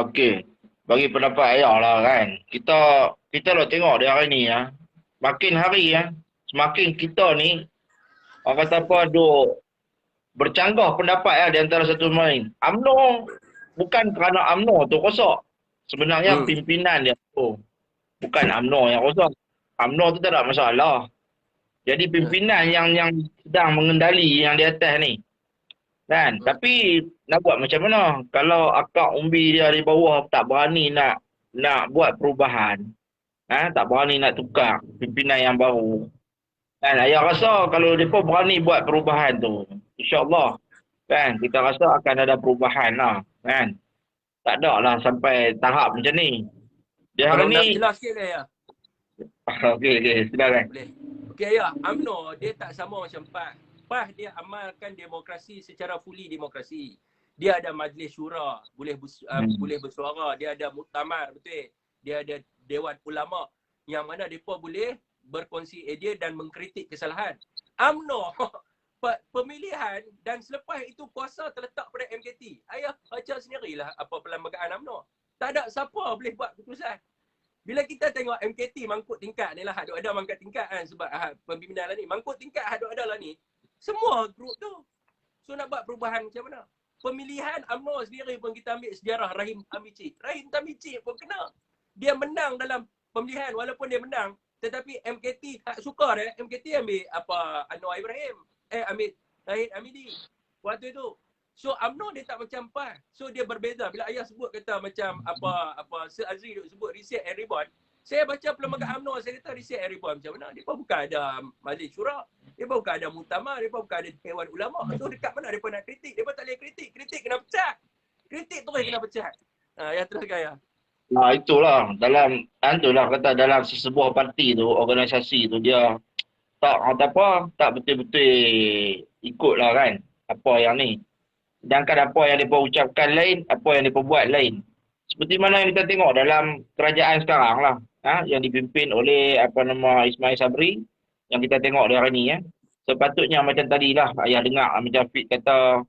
Okey. Bagi pendapat ayah lah kan. Kita dah tengok di hari ni ya. Makin hari ya, semakin kita ni orang kata apa duk bercanggah pendapat ya di antara satu sama lain. UMNO bukan kerana UMNO tu rosak. Sebenarnya pimpinan dia tu. Bukan UMNO yang rosak. UMNO tu tak ada masalah. Jadi pimpinan yang sedang mengendali yang di atas ni. Kan? Tapi nak buat macam mana? Kalau akak umbi dia di bawah tak berani nak buat perubahan. Tak berani nak tukar pimpinan yang baru. Kan? Ayah rasa kalau mereka berani buat perubahan tu, insya-Allah kan kita rasa akan ada perubahan lah. Kan? Tak ada lah sampai tahap macam ni. Dia hari ni jelas sikit ya. Okey, silakan. Boleh. Okey ya, UMNO dia tak sama macam PAS. PAS dia amalkan demokrasi secara fully demokrasi. Dia ada majlis syura, boleh bersuara, dia ada muktamar, betul. Dia ada dewan ulama yang mana mereka boleh berkongsi idea dan mengkritik kesalahan. UMNO pemilihan dan selepas itu kuasa terletak pada MKT. Ayah baca sendirilah apa perlembagaan UMNO. Tak ada siapa boleh buat keputusan. Bila kita tengok MKT mangkuk tingkat ni lah, ada mangkuk tingkat kan sebab pembinaan lah ni. Mangkuk tingkat ada lah ni. Semua grup tu. So nak buat perubahan macam mana? Pemilihan UMNO sendiri pun kita ambil sejarah Rahim Tamicik. Rahim Tamicik pun kena. Dia menang dalam pemilihan walaupun dia menang. Tetapi MKT tak suka dia. MKT ambil Anwar Ibrahim. Ambil Zahid Hamidi. Waktu itu. So UMNO dia tak macam PAS. So dia berbeza. Bila ayah sebut kata macam Sir Azri sebut reset and reborn. Saya baca perlembagaan UMNO, saya kata reset and reborn macam mana? Dia pun bukan ada majlis syura. Dia pun bukan ada muktamar. Dia pun bukan ada Dewan Ulama. So dekat mana dia pun nak kritik? Dia pun tak boleh kritik. Kritik kena pecat. Kritik terus kena pecat. Yang teruskan ya. Nah, itulah kata dalam sesebuah parti tu, organisasi tu dia tak betul-betul ikutlah kan apa yang ni. Sedangkan apa yang mereka ucapkan lain, apa yang mereka buat lain. Seperti mana yang kita tengok dalam kerajaan sekarang lah. Yang dipimpin oleh Ismail Sabri. Yang kita tengok di hari ni. Sepatutnya macam tadilah ayah dengar macam Fit kata.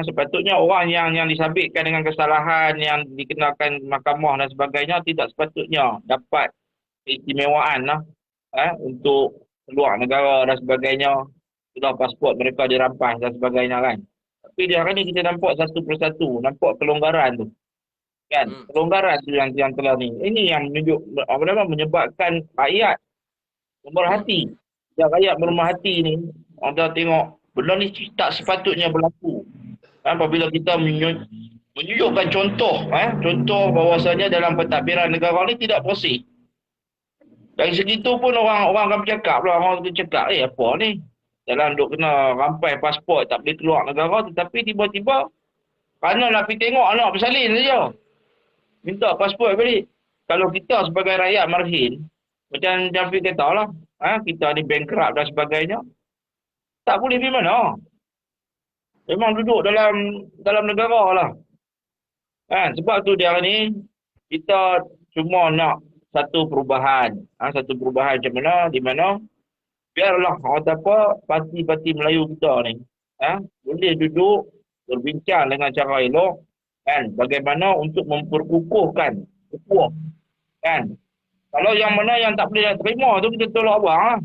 Sepatutnya orang yang disabitkan dengan kesalahan yang dikenakan mahkamah dan sebagainya tidak sepatutnya dapat keistimewaan lah. Untuk keluar negara dan sebagainya. Sudah pasport mereka dirampas dan sebagainya kan. Tapi di hari ni kita nampak satu persatu, nampak kelonggaran tu. Kan? Kelonggaran tu yang telah ni. Ini yang menunjuk menyebabkan rakyat memerhati. Dan rakyat memerhati ni, orang tengok benda ni tak sepatutnya berlaku. Apabila kita menunjukkan contoh, contoh bahawasanya dalam pentadbiran negara ni tidak bersih. Dari segitu pun orang akan bercakap lah, orang akan cakap, apa ni? Dalam duk kena rampai pasport tak boleh keluar negara, tetapi tiba-tiba kerana nak pergi tengok anak bersalin saja. Minta pasport balik. Kalau kita sebagai rakyat marhin, macam Jafi kata lah, kita ni bankrupt dan sebagainya, tak boleh pergi mana. Memang duduk dalam negara lah. Sebab tu dia ni, kita cuma nak satu perubahan. Satu perubahan macam mana, di mana biarlah parti-parti Melayu kita ni boleh duduk berbincang dengan cara elok bagaimana untuk memperkukuhkan ukhuwah kalau yang mana yang tak boleh nak terima tu kita tolak buang lah.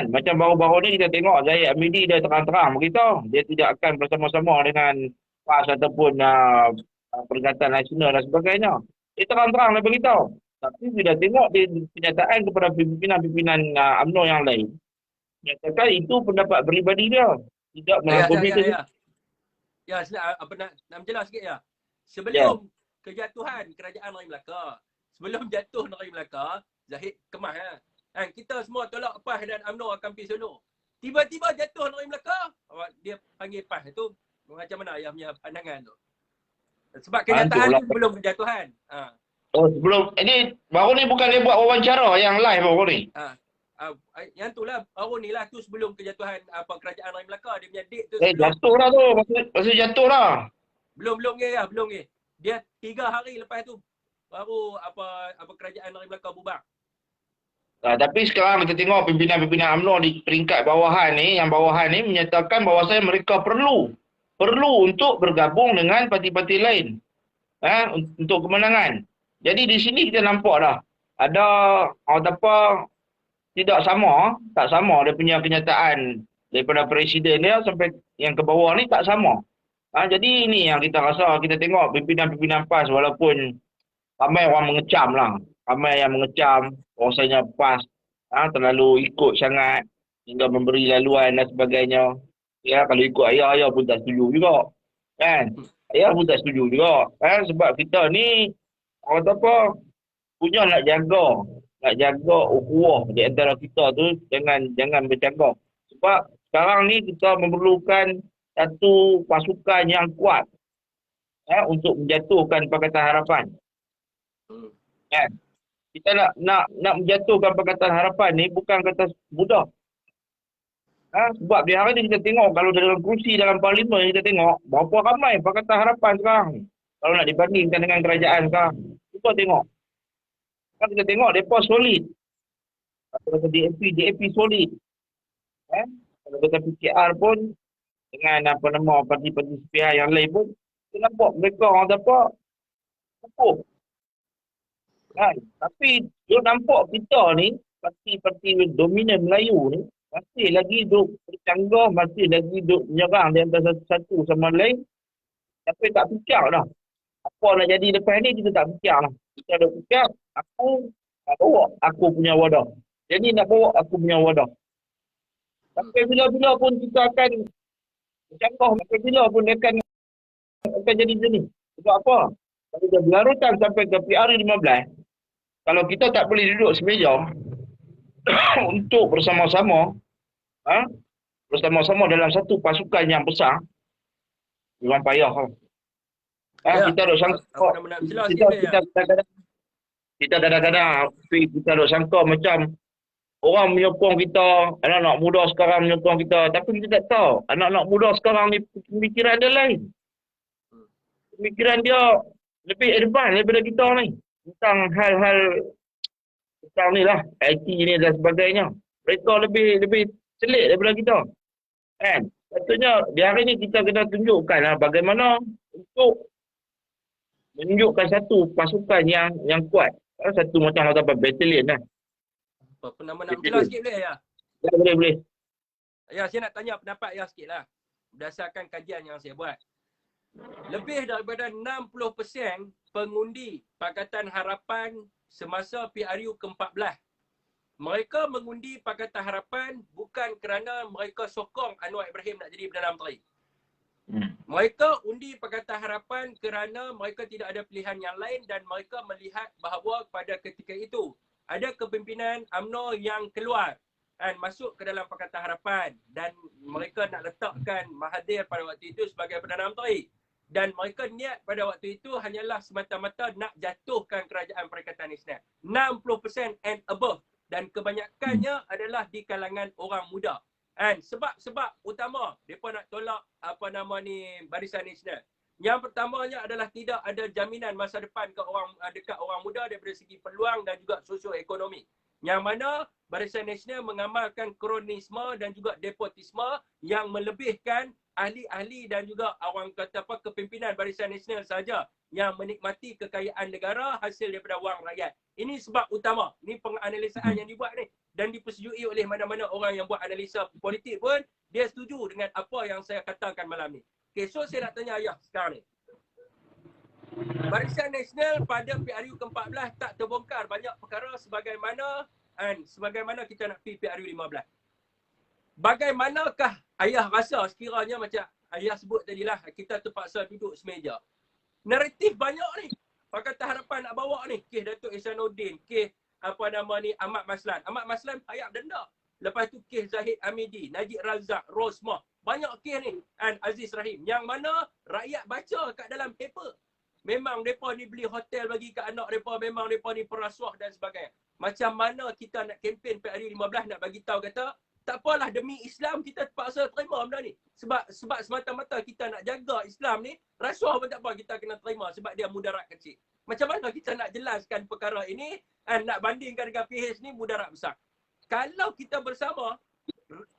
Macam baru-baru ni kita tengok Zahid Hamidi dia terang-terang beritahu dia tidak akan bersama-sama dengan PAS ataupun Perikatan Nasional dan sebagainya. Dia terang-terang dia beritahu. Tapi bila tengok dia kenyataan kepada pimpinan-pimpinan UMNO yang lain, nyatakan itu pendapat peribadi dia. Tidak menghakumi itu. Ya, nak menjelas sikit ya. Sebelum kejatuhan Kerajaan Negeri Melaka, sebelum jatuh Negeri Melaka, Zahid kemas kita semua tolak PAS dan UMNO akan pergi solo. Tiba-tiba jatuh Negeri Melaka, dia panggil PAS itu macam mana ayah punya pandangan tu? Sebab kenyataan tu sebelum kejatuhan. Sebelum ini baru ni bukan dia buat wawancara yang live baru ni. Yang tu lah baru ni lah tu sebelum kejatuhan Kerajaan Negeri Melaka dia punya date tu. Jatuh lah tu. Masa jatuh lah. Belum ke. Dia 3 hari lepas tu baru Kerajaan Negeri Melaka bubar. Tapi sekarang kita tengok pimpinan-pimpinan UMNO di peringkat bawahan ni menyatakan bahawasanya mereka perlu untuk bergabung dengan parti-parti lain. Untuk kemenangan. Jadi di sini kita nampak dah ada tak sama dia punya kenyataan daripada presiden dia sampai yang ke bawah ni tak sama. Jadi ini yang kita rasa kita tengok pimpinan-pimpinan PAS walaupun ramai orang mengecam lah. Ramai yang mengecam bahawasanya PAS terlalu ikut sangat hingga memberi laluan dan sebagainya. Ya, kalau ikut ayah pun tak setuju juga. Kan? Ayah pun tak setuju juga. Sebab kita ni punya nak jaga ukhuwah di antara kita tu jangan bercakap. Sebab sekarang ni kita memerlukan satu pasukan yang kuat untuk menjatuhkan Pakatan Harapan. Kita nak menjatuhkan Pakatan Harapan ni bukan kata mudah. Sebab di hari ni kita tengok kalau dalam kursi dalam parlimen kita tengok berapa ramai Pakatan Harapan sekarang ni. Kalau nak dibandingkan dengan kerajaan sekarang. Cuba tengok. Kita tengok mereka solid. Kalau kata DAP solid. Kalau kata PKR pun dengan parti-parti sepihak yang lain pun kita nampak mereka orang kukuh. Tapi dia nampak kita ni parti-parti dominan Melayu ni masih lagi duk bercanggah, masih lagi duk menyerang di antara satu sama lain. Tapi tak fikir dah. Apa nak jadi lepas ni kita tak fikir lah. Kita ada fikir, aku punya wadah. Jadi nak bawa aku punya wadah. Sampai bila-bila pun kita akan bercanggah. Sampai bila pun dia akan jadi macam ni. Sebab apa? Kalau dia berlarutan sampai ke PRU15, kalau kita tak boleh duduk semeja untuk bersama-sama, ha? Bersama-sama dalam satu pasukan yang besar, memang payah. Ya. Kita duk sangka, Apa nama nak bercelah sikit boleh tak? kita kadang-kadang kita duk sangka macam orang menyokong kita, anak-anak muda sekarang menyokong kita. Tapi kita tak tahu, anak-anak muda sekarang ni pemikiran dia lain. Pemikiran dia lebih advance daripada kita ni. Tentang hal-hal tentang ni lah, IT ni dan sebagainya. Mereka lebih selit daripada kita. Kan? Patutnya di hari ni kita kena tunjukkan lah bagaimana untuk menunjukkan satu pasukan yang kuat. Satu macam apa battalion lah. Apa nama nak bercelah sikit boleh ya? Ya, boleh. Ya, saya nak tanya pendapat Ayah sikit lah. Berdasarkan kajian yang saya buat. Lebih daripada 60% pengundi Pakatan Harapan semasa PRU ke-14. Mereka mengundi Pakatan Harapan bukan kerana mereka sokong Anwar Ibrahim nak jadi Perdana Menteri. Mereka undi Pakatan Harapan kerana mereka tidak ada pilihan yang lain dan mereka melihat bahawa pada ketika itu ada kepimpinan UMNO yang keluar dan masuk ke dalam Pakatan Harapan dan mereka nak letakkan Mahathir pada waktu itu sebagai Perdana Menteri. Dan mereka niat pada waktu itu hanyalah semata-mata nak jatuhkan kerajaan Perikatan Islam. 60% and above. Dan kebanyakannya adalah di kalangan orang muda. And sebab utama mereka nak tolak Barisan Nasional. Yang pertamanya adalah tidak ada jaminan masa depan dekat orang muda daripada segi peluang dan juga sosioekonomi. Yang mana Barisan Nasional mengamalkan kronisme dan juga depotisme yang melebihkan ahli-ahli dan juga kepimpinan Barisan Nasional saja yang menikmati kekayaan negara hasil daripada wang rakyat. Ini sebab utama. Ini penganalisaan yang dibuat ni. Dan dipersetujui oleh mana-mana orang yang buat analisa politik pun, dia setuju dengan apa yang saya katakan malam ni. Okay, so saya nak tanya Ayah sekarang ni. Barisan Nasional pada PRU ke-14 tak terbongkar banyak perkara sebagaimana kita nak pergi PRU 15. Bagaimanakah Ayah rasa sekiranya macam Ayah sebut tadilah kita terpaksa duduk semeja. Naratif banyak ni. Pakatan Harapan nak bawa ni. Kes Datuk Ihsanuddin, kes Ahmad Maslan. Ahmad Maslan payah denda. Lepas tu kes Zahid Hamidi, Najib Razak, Rosmah. Banyak kes ni. Dan Aziz Rahim. Yang mana rakyat baca kat dalam paper. Memang mereka ni beli hotel bagi kat anak mereka. Memang mereka ni perasuah dan sebagainya. Macam mana kita nak kempen PRU 15 nak bagi tahu kata, tak apalah demi Islam kita terpaksa terima benda ni. Sebab semata-mata kita nak jaga Islam ni, rasuah pun tak apa kita kena terima sebab dia mudarat kecil. Macam mana kita nak jelaskan perkara ini dan nak bandingkan dengan PH ni mudarat besar. Kalau kita bersama,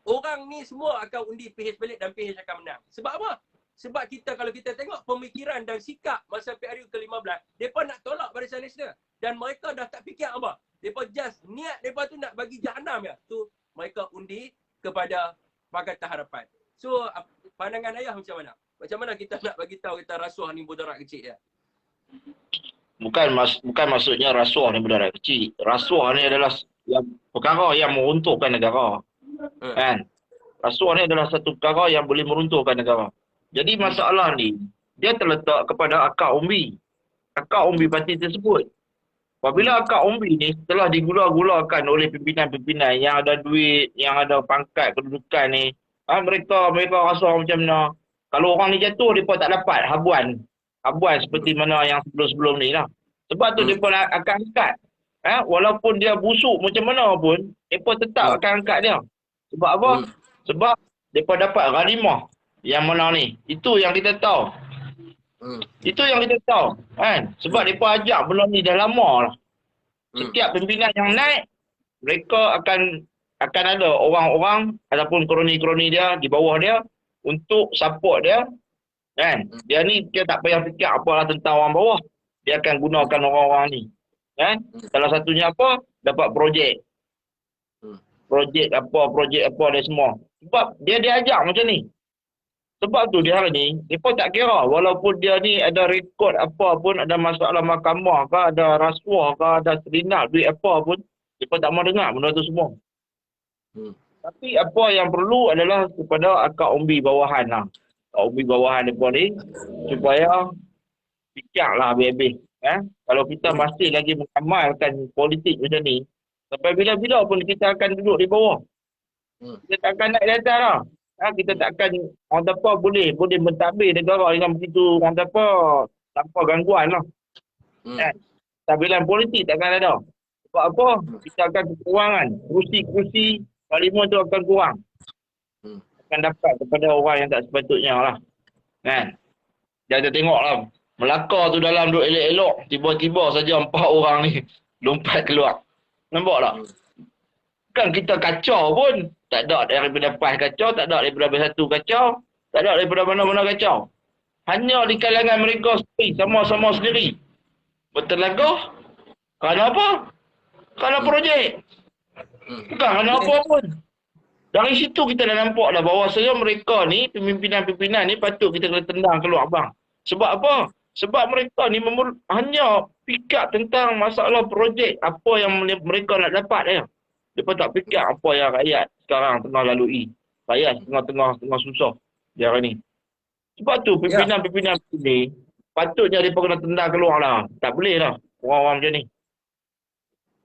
orang ni semua akan undi PH balik dan PH akan menang. Sebab apa? Sebab kalau kita tengok pemikiran dan sikap masa PRU ke-15, mereka nak tolak Barisan Nasional. Dan mereka dah tak fikir apa. Mereka just niat mereka tu nak bagi jahanam ya. Tu mereka undi kepada Pakatan Harapan. So, pandangan Ayah macam mana? Macam mana kita nak bagi tahu kita rasuah ni mudarat kecil ya? Bukan maksudnya rasuah ni mudarat kecil. Rasuah ni adalah perkara yang meruntuhkan negara. Kan? Rasuah ni adalah satu perkara yang boleh meruntuhkan negara. Jadi masalah ni, dia terletak kepada akar umbi. Akar umbi parti tersebut. Apabila akar umbi ni telah digula-gulakan oleh pimpinan-pimpinan yang ada duit, yang ada pangkat, kedudukan ni, mereka rasa macam mana. Kalau orang ni jatuh, mereka tak dapat habuan seperti mana yang sebelum-sebelum ni lah. Sebab tu mereka akan angkat. Walaupun dia busuk macam mana pun, mereka tetap akan angkat dia. Sebab apa? Sebab mereka dapat ghanimah yang mana ni. Itu yang kita tahu. Itu yang kita tahu. Kan? Sebab mereka ajak benda ni dah lama lah. Setiap pimpinan yang naik, mereka akan ada orang-orang ataupun kroni-kroni dia di bawah dia untuk support dia. Kan? Dia tak payah fikir apalah tentang orang bawah. Dia akan gunakan orang-orang ni. Kan? Salah satunya apa? Dapat projek. Projek apa dia semua. Sebab dia diajak macam ni. Sebab tu di hari ni, mereka tak kira. Walaupun dia ni ada rekod apa pun, ada masalah mahkamah ke, ada rasuah ke, ada serinap duit apa pun, Mereka tak mau dengar benda tu semua. Hmm. Tapi apa yang perlu adalah kepada akak umbi bawahan lah. Akak umbi bawahan mereka ni supaya fikirlah habis-habis. Kalau kita masih lagi mengamalkan politik macam ni, sampai bila-bila pun kita akan duduk di bawah. Hmm. Kita tak akan naik di atas lah. Kita tak akan, orang kata apa, boleh mentadbir negara dengan begitu, orang kata apa, tanpa gangguan lah. Hmm. Stabilan politik takkan ada. Sebab apa? Kita akan kekurangan. Kursi-kursi parlimen tu akan kurang. Hmm. Akan dapat kepada orang yang tak sepatutnya lah. Kan? Kita tengok lah. Melaka tu dalam duduk elok-elok. Tiba-tiba saja 4 orang ni lompat keluar. Nampak tak? Kan kita kacau pun. Tak ada daripada PAS kacau. Tak ada daripada Bersatu kacau. Tak ada daripada mana-mana kacau. Hanya di kalangan mereka sendiri. Sama-sama sendiri. Bertelagah. Kerana apa? Kerana projek. Bukan kerana apa pun. Dari situ kita dah nampak dah bahawasanya mereka ni, pimpinan-pimpinan ni patut kita kena tendang keluar bang. Sebab apa? Sebab mereka ni hanya fikir tentang masalah projek apa yang mereka nak dapat ya. Mereka tak fikir apa yang rakyat sekarang tengah lalui. Rakyat tengah susah di hari ni. Sebab tu pimpinan-pimpinan ni patutnya mereka kena tendang keluar lah. Tak boleh lah orang-orang macam ni.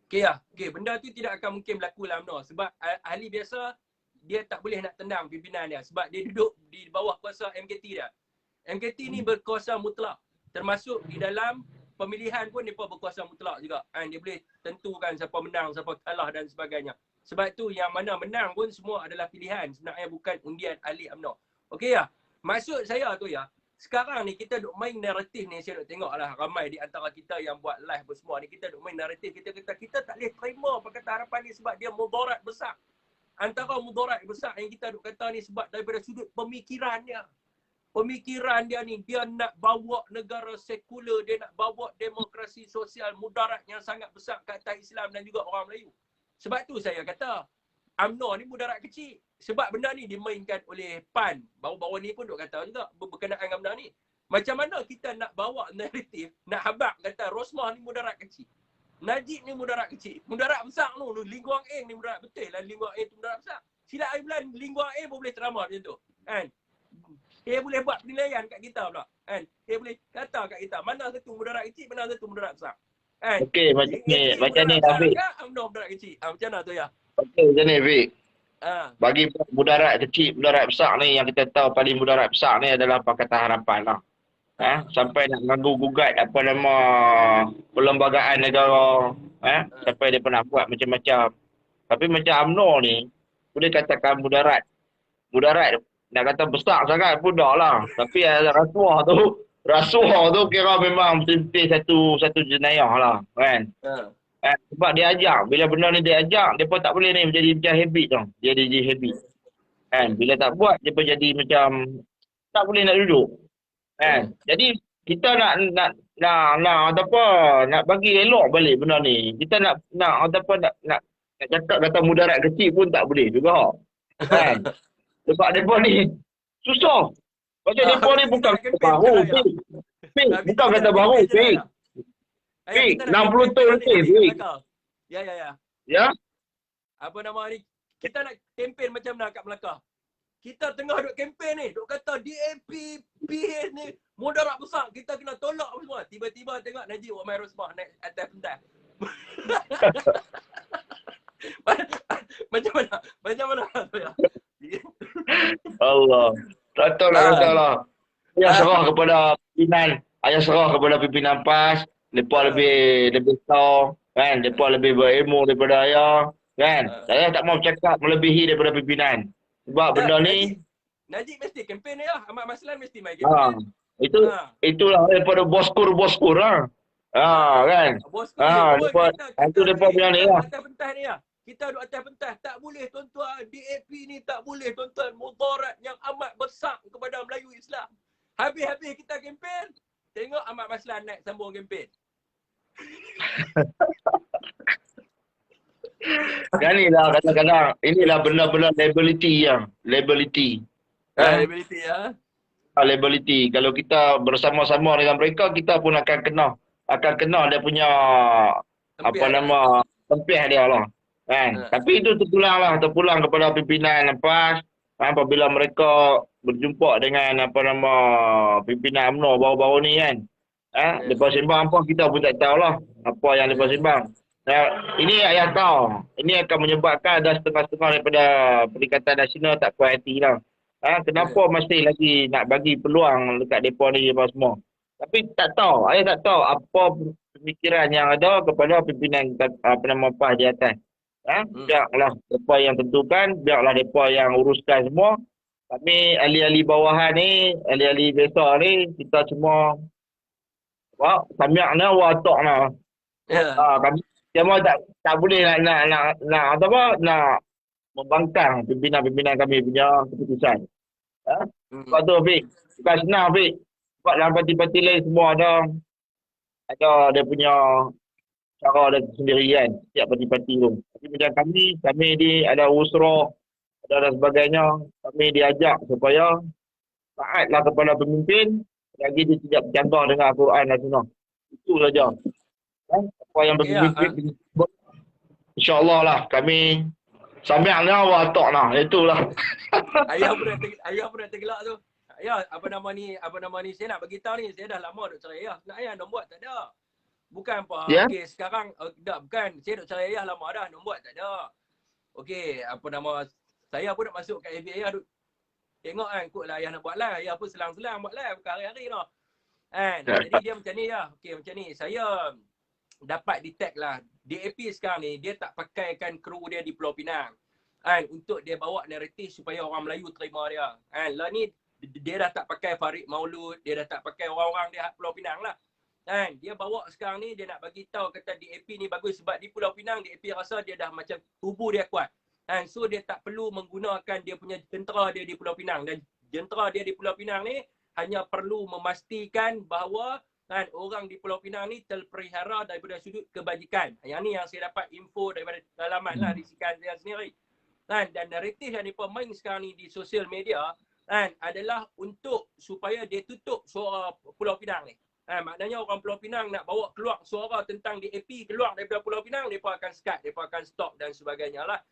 Okey lah. Okey, benda tu tidak akan mungkin berlaku lah UMNO. Sebab ahli biasa, dia tak boleh nak tendang pimpinan dia. Sebab dia duduk di bawah kuasa MKT dia. MKT ni berkuasa mutlak. Termasuk di dalam pemilihan pun mereka berkuasa mutlak juga. Dia boleh tentukan siapa menang, siapa kalah dan sebagainya. Sebab tu yang mana menang pun semua adalah pilihan. Sebenarnya bukan undian ahli UMNO. Okey ya. Maksud saya tu ya, sekarang ni kita duk main naratif ni, saya duk tengok lah ramai di antara kita yang buat live semua ni, kita duk main naratif, kita kata kita tak boleh terima Pakatan Harapan ni sebab dia mudarat besar. Antara mudarat besar yang kita duk kata ni sebab daripada sudut pemikiran dia. Pemikiran dia ni, dia nak bawa negara sekular, dia nak bawa demokrasi sosial, mudarat yang sangat besar ke atas Islam dan juga orang Melayu. Sebab tu saya kata, UMNO ni mudarat kecil. Sebab benda ni dimainkan oleh PAN. Baru-baru ni pun duk kata juga berkenaan dengan benda ni. Macam mana kita nak bawa naratif, nak habak kata Rosmah ni mudarat kecil. Najib ni mudarat kecil. Mudarat besar tu. Lee Kuan Eng ni mudarat betul lah. Lee Kuan Eng tu mudarat besar. Silap Aiblan, Lee Kuan Eng pun boleh ceramah macam tu. Kan? Dia boleh buat penilaian kat kita pula. Kan? Dia boleh kata kat kita mana satu mudarat kecil, mana satu mudarat besar. Kan? Okey, macam ni Afiq. UMNO mudarat kecil. Macam mana tu ya? Okey, macam ni Afiq. Bagi mudarat kecil, mudarat besar ni yang kita tahu paling mudarat besar ni adalah Pakatan Harapan lah. Sampai nak ganggu gugat apa nama perlembagaan negara. Sampai dia pernah buat macam-macam. Tapi macam UMNO ni, boleh katakan mudarat. Mudarat nak kata besar sangat pun dah lah. Tapi rasuah tu kira memang betul-betul satu jenayah lah. Kan? Sebab dia ajak. Bila benda ni dia ajak, dia pun tak boleh ni menjadi macam habit tau. Dia jadi habit. Kan? Bila tak buat, dia pun jadi macam tak boleh nak duduk. Kan? Jadi kita nak apa, nak bagi elok balik benda ni. Kita nak apa, nak cakap kata mudarat kecil pun tak boleh juga. Kan? Sebab mereka ni susah. Macam mereka ni bukan kata baru. Bukan kata baru. Fik, 60 tahun lebih, Fik. Ya. Ya? Apa nama ni? Kita nak kempen macam mana kat Melaka? Kita tengah duk kempen ni, duk kata DAP, PH ni mudarat besar, kita kena tolak semua. Tiba-tiba tengok Najib Omar Rosmah naik atas pentas. Macam mana tu ya? Allah. Tak tahu lah. Ayah serah kepada pimpinan. Ayah serah kepada pimpinan PAS. Mereka lebih tahu. Kan? Mereka lebih berilmu daripada ayah. Kan? Saya tak mau cakap melebihi daripada pimpinan. Sebab benda ni. Najib mesti kempen ni lah. Ahmad Maslan mesti main kempen. Itulah daripada boskur lah. Kan? Boskur. Itu daripada punya ni lah. Atas pentas ni lah. Kita duduk atas pentas. Tak boleh tuan-tuan. DAP ni tak boleh tuan-tuan. Mudarat yang amat besar kepada Melayu Islam. Habis-habis kita kempen. Tengok Ahmad Maslan naik sambung kempen. Kan inilah kadang-kadang. Inilah benda-benda liability yang. Liability ya. Liability. Kalau kita bersama-sama dengan mereka, kita pun akan kena dia punya tempian. Apa nama tempih dia lah. Kan? Tapi itu terpulang kepada pimpinan lepas apabila mereka berjumpa dengan apa nama pimpinan UMNO baru-baru ni kan. Lepas sembang apa kita pun tak tahu lah apa yang lepas sembang. Ini ayah tahu. Ini akan menyebabkan ada setengah-setengah daripada Perikatan Nasional tak puas hati lah. Kenapa masih lagi nak bagi peluang dekat mereka ni apa semua. Tapi tak tahu. Ayah tak tahu apa pemikiran yang ada kepada pimpinan apa nama PAS di atas. Biarlah mereka yang tentukan, biarlah mereka yang uruskan semua. Kami ahli-ahli bawahan ni, ahli-ahli biasa ni, kita semua samiak na watak na. Kami semua tak boleh nak nak membangkang pimpinan kami punya keputusan. Sebab tu Fik, bukan senang Fik. Sebab dalam parti-parti lain semua ada dia punya cara dia sendiri kan, setiap parti-parti tu. Tapi macam kami ni ada usrah, ada dan sebagainya, kami diajak supaya taatlah kepada pemimpin, lagi dia tidak bercanggah dengan Al-Quran dan Sunnah. Itu saja. Apa yang berpemimpin, insyaAllah lah, kami sami'na wa ata'na. Itulah. Ayah pun dah tergelak tu. Ayah, apa nama ni, saya nak bagi tahu ni, saya dah lama duk cari ayah. Nak ayah nombor tak ada. Bukan apa. Yeah. Okey, sekarang bukan. Saya duk cari ayah lama dah, nombor tak ada. Okey, apa nama, saya pun nak masuk kat FB ayah duk tengok kan, kotlah ayah nak buat live. Ayah pun selang-selang buat live, bukan hari-hari dah. Kan? Jadi dia macam ni ya. Okey, macam ni. Saya dapat detect lah. DAP sekarang ni, dia tak pakaikan kru dia di Pulau Pinang. Kan? Untuk dia bawa naratif supaya orang Melayu terima dia. Kan? Lah ni, dia dah tak pakai Farid Maulud, dia dah tak pakai orang-orang dia Pulau Pinang lah. Kan? Dia bawa sekarang ni, dia nak bagi tahu kata DAP ni bagus sebab di Pulau Pinang, DAP rasa dia dah macam tubuh dia kuat. Kan? So dia tak perlu menggunakan dia punya jentera dia di Pulau Pinang. Dan jentera dia di Pulau Pinang ni hanya perlu memastikan bahawa kan, orang di Pulau Pinang ni terpelihara daripada sudut kebajikan. Yang ni yang saya dapat info daripada dalaman lah, risikan saya sendiri. Kan? Dan naratif yang mereka main sekarang ni di sosial media kan, adalah untuk supaya dia tutup suara Pulau Pinang ni. Maknanya orang Pulau Pinang nak bawa keluar suara tentang DAP keluar daripada Pulau Pinang, mereka akan sekat, mereka akan stop dan sebagainya lah.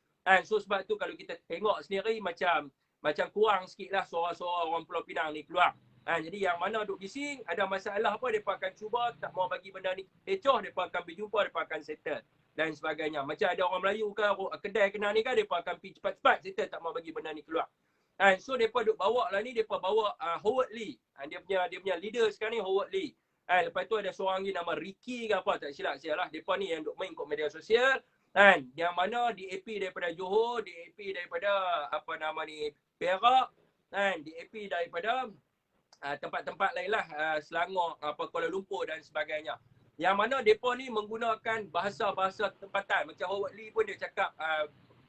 So sebab tu kalau kita tengok sendiri macam kurang sikit lah suara-suara orang Pulau Pinang ni keluar. Jadi yang mana duk bising, ada masalah apa, mereka akan cuba, tak mau bagi benda ni kecoh, mereka akan berjumpa, mereka akan settle dan sebagainya. Macam ada orang Melayu ke, kedai kena ni kan, mereka akan pergi cepat-cepat settle, tak mau bagi benda ni keluar. So mereka duk bawa lah ni, mereka bawa Howard Lee. Dia punya leader sekarang ni Howard Lee. Lepas tu ada seorang lagi nama Ricky ke apa, tak silap saya lah. Mereka ni yang duk main kat media sosial. Yang mana DAP daripada Johor, DAP daripada apa nama ni Perak, DAP daripada tempat-tempat lain lah, Selangor, Kuala Lumpur dan sebagainya. Yang mana mereka ni menggunakan bahasa-bahasa tempatan. Macam Howard Lee pun dia cakap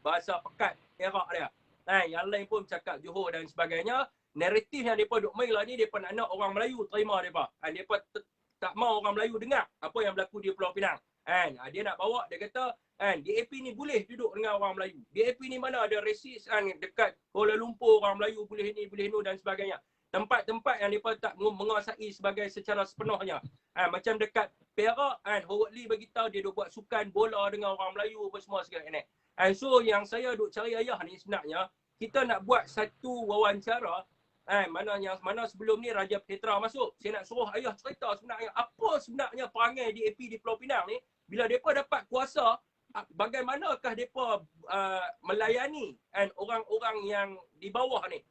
bahasa pekat Perak dia. Yang lain pun cakap Johor dan sebagainya. Naratif yang mereka duk main lah ni, mereka nak orang Melayu terima mereka. Mereka tak mau orang Melayu dengar apa yang berlaku di Pulau Pinang. Dia nak bawa, dia kata DAP ni boleh duduk dengan orang Melayu. DAP ni mana ada resis dekat Kuala Lumpur, orang Melayu boleh ni, boleh nu dan sebagainya. Tempat-tempat yang mereka tak menguasai secara sepenuhnya. Macam dekat Perak, Howard Lee beritahu dia duk buat sukan bola dengan orang Melayu apa semua segala ni. So yang saya duk cari ayah ni sebenarnya, kita nak buat satu wawancara mana sebelum ni Raja Petra masuk. Saya nak suruh ayah cerita sebenarnya apa sebenarnya perangai DAP di Pulau Pinang ni bila mereka dapat kuasa, bagaimanakah mereka melayani orang-orang yang di bawah ni.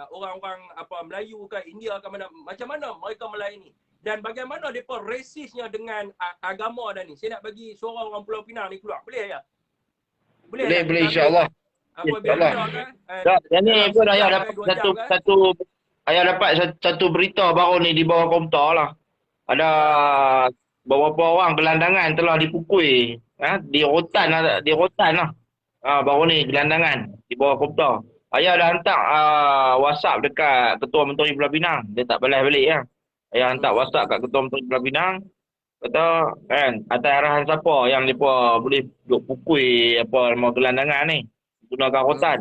Orang-orang Melayu ke India ke mana, macam mana mereka melayani dan bagaimana mereka resisnya dengan agama dan ni. Saya nak bagi suara orang Pulau Pinang ni keluar. Boleh ya? Boleh insya-Allah. InsyaAllah. Yang ni pun ayah dapat satu berita baru ni di bawah komputer lah. Ada beberapa orang gelandangan telah dipukul di rotan lah. Baru ni gelandangan di bawah komputer. Ayah dah hantar WhatsApp dekat Ketua Menteri Pulau Pinang. Dia tak balas balik ya. Ayah hantar WhatsApp kat Ketua Menteri Pulau Pinang. Kata atas arahan siapa yang mereka boleh duk pukul nama gelandangan ni. Gunakan rotan.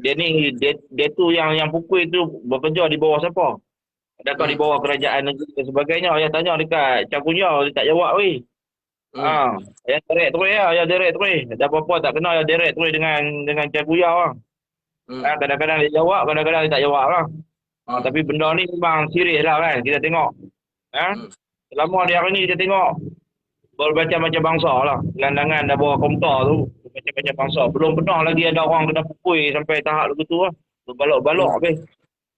Dia tu yang pukul tu bekerja di bawah siapa? Adakah di bawah kerajaan negeri dan sebagainya? Ayah tanya dekat Cangkunyau, dia tak jawab weh. Hmm. Yang direct terus lah, yang direct terus. Ada apa-apa tak kenal yang direct terus dengan Cikgu Yau lah. Hmm. Kadang-kadang dia jawab, kadang-kadang dia tak jawab lah. Hmm. Tapi benda ni memang serius lah kan, kita tengok. Hmm. Selama di hari ni kita tengok bermacam-macam bangsa lah. Gelandangan dah bawa komputer tu, bermacam-macam bangsa. Belum pernah lagi ada orang kena pukul sampai tahap begitu lah. Berbalok-balok Hmm. habis.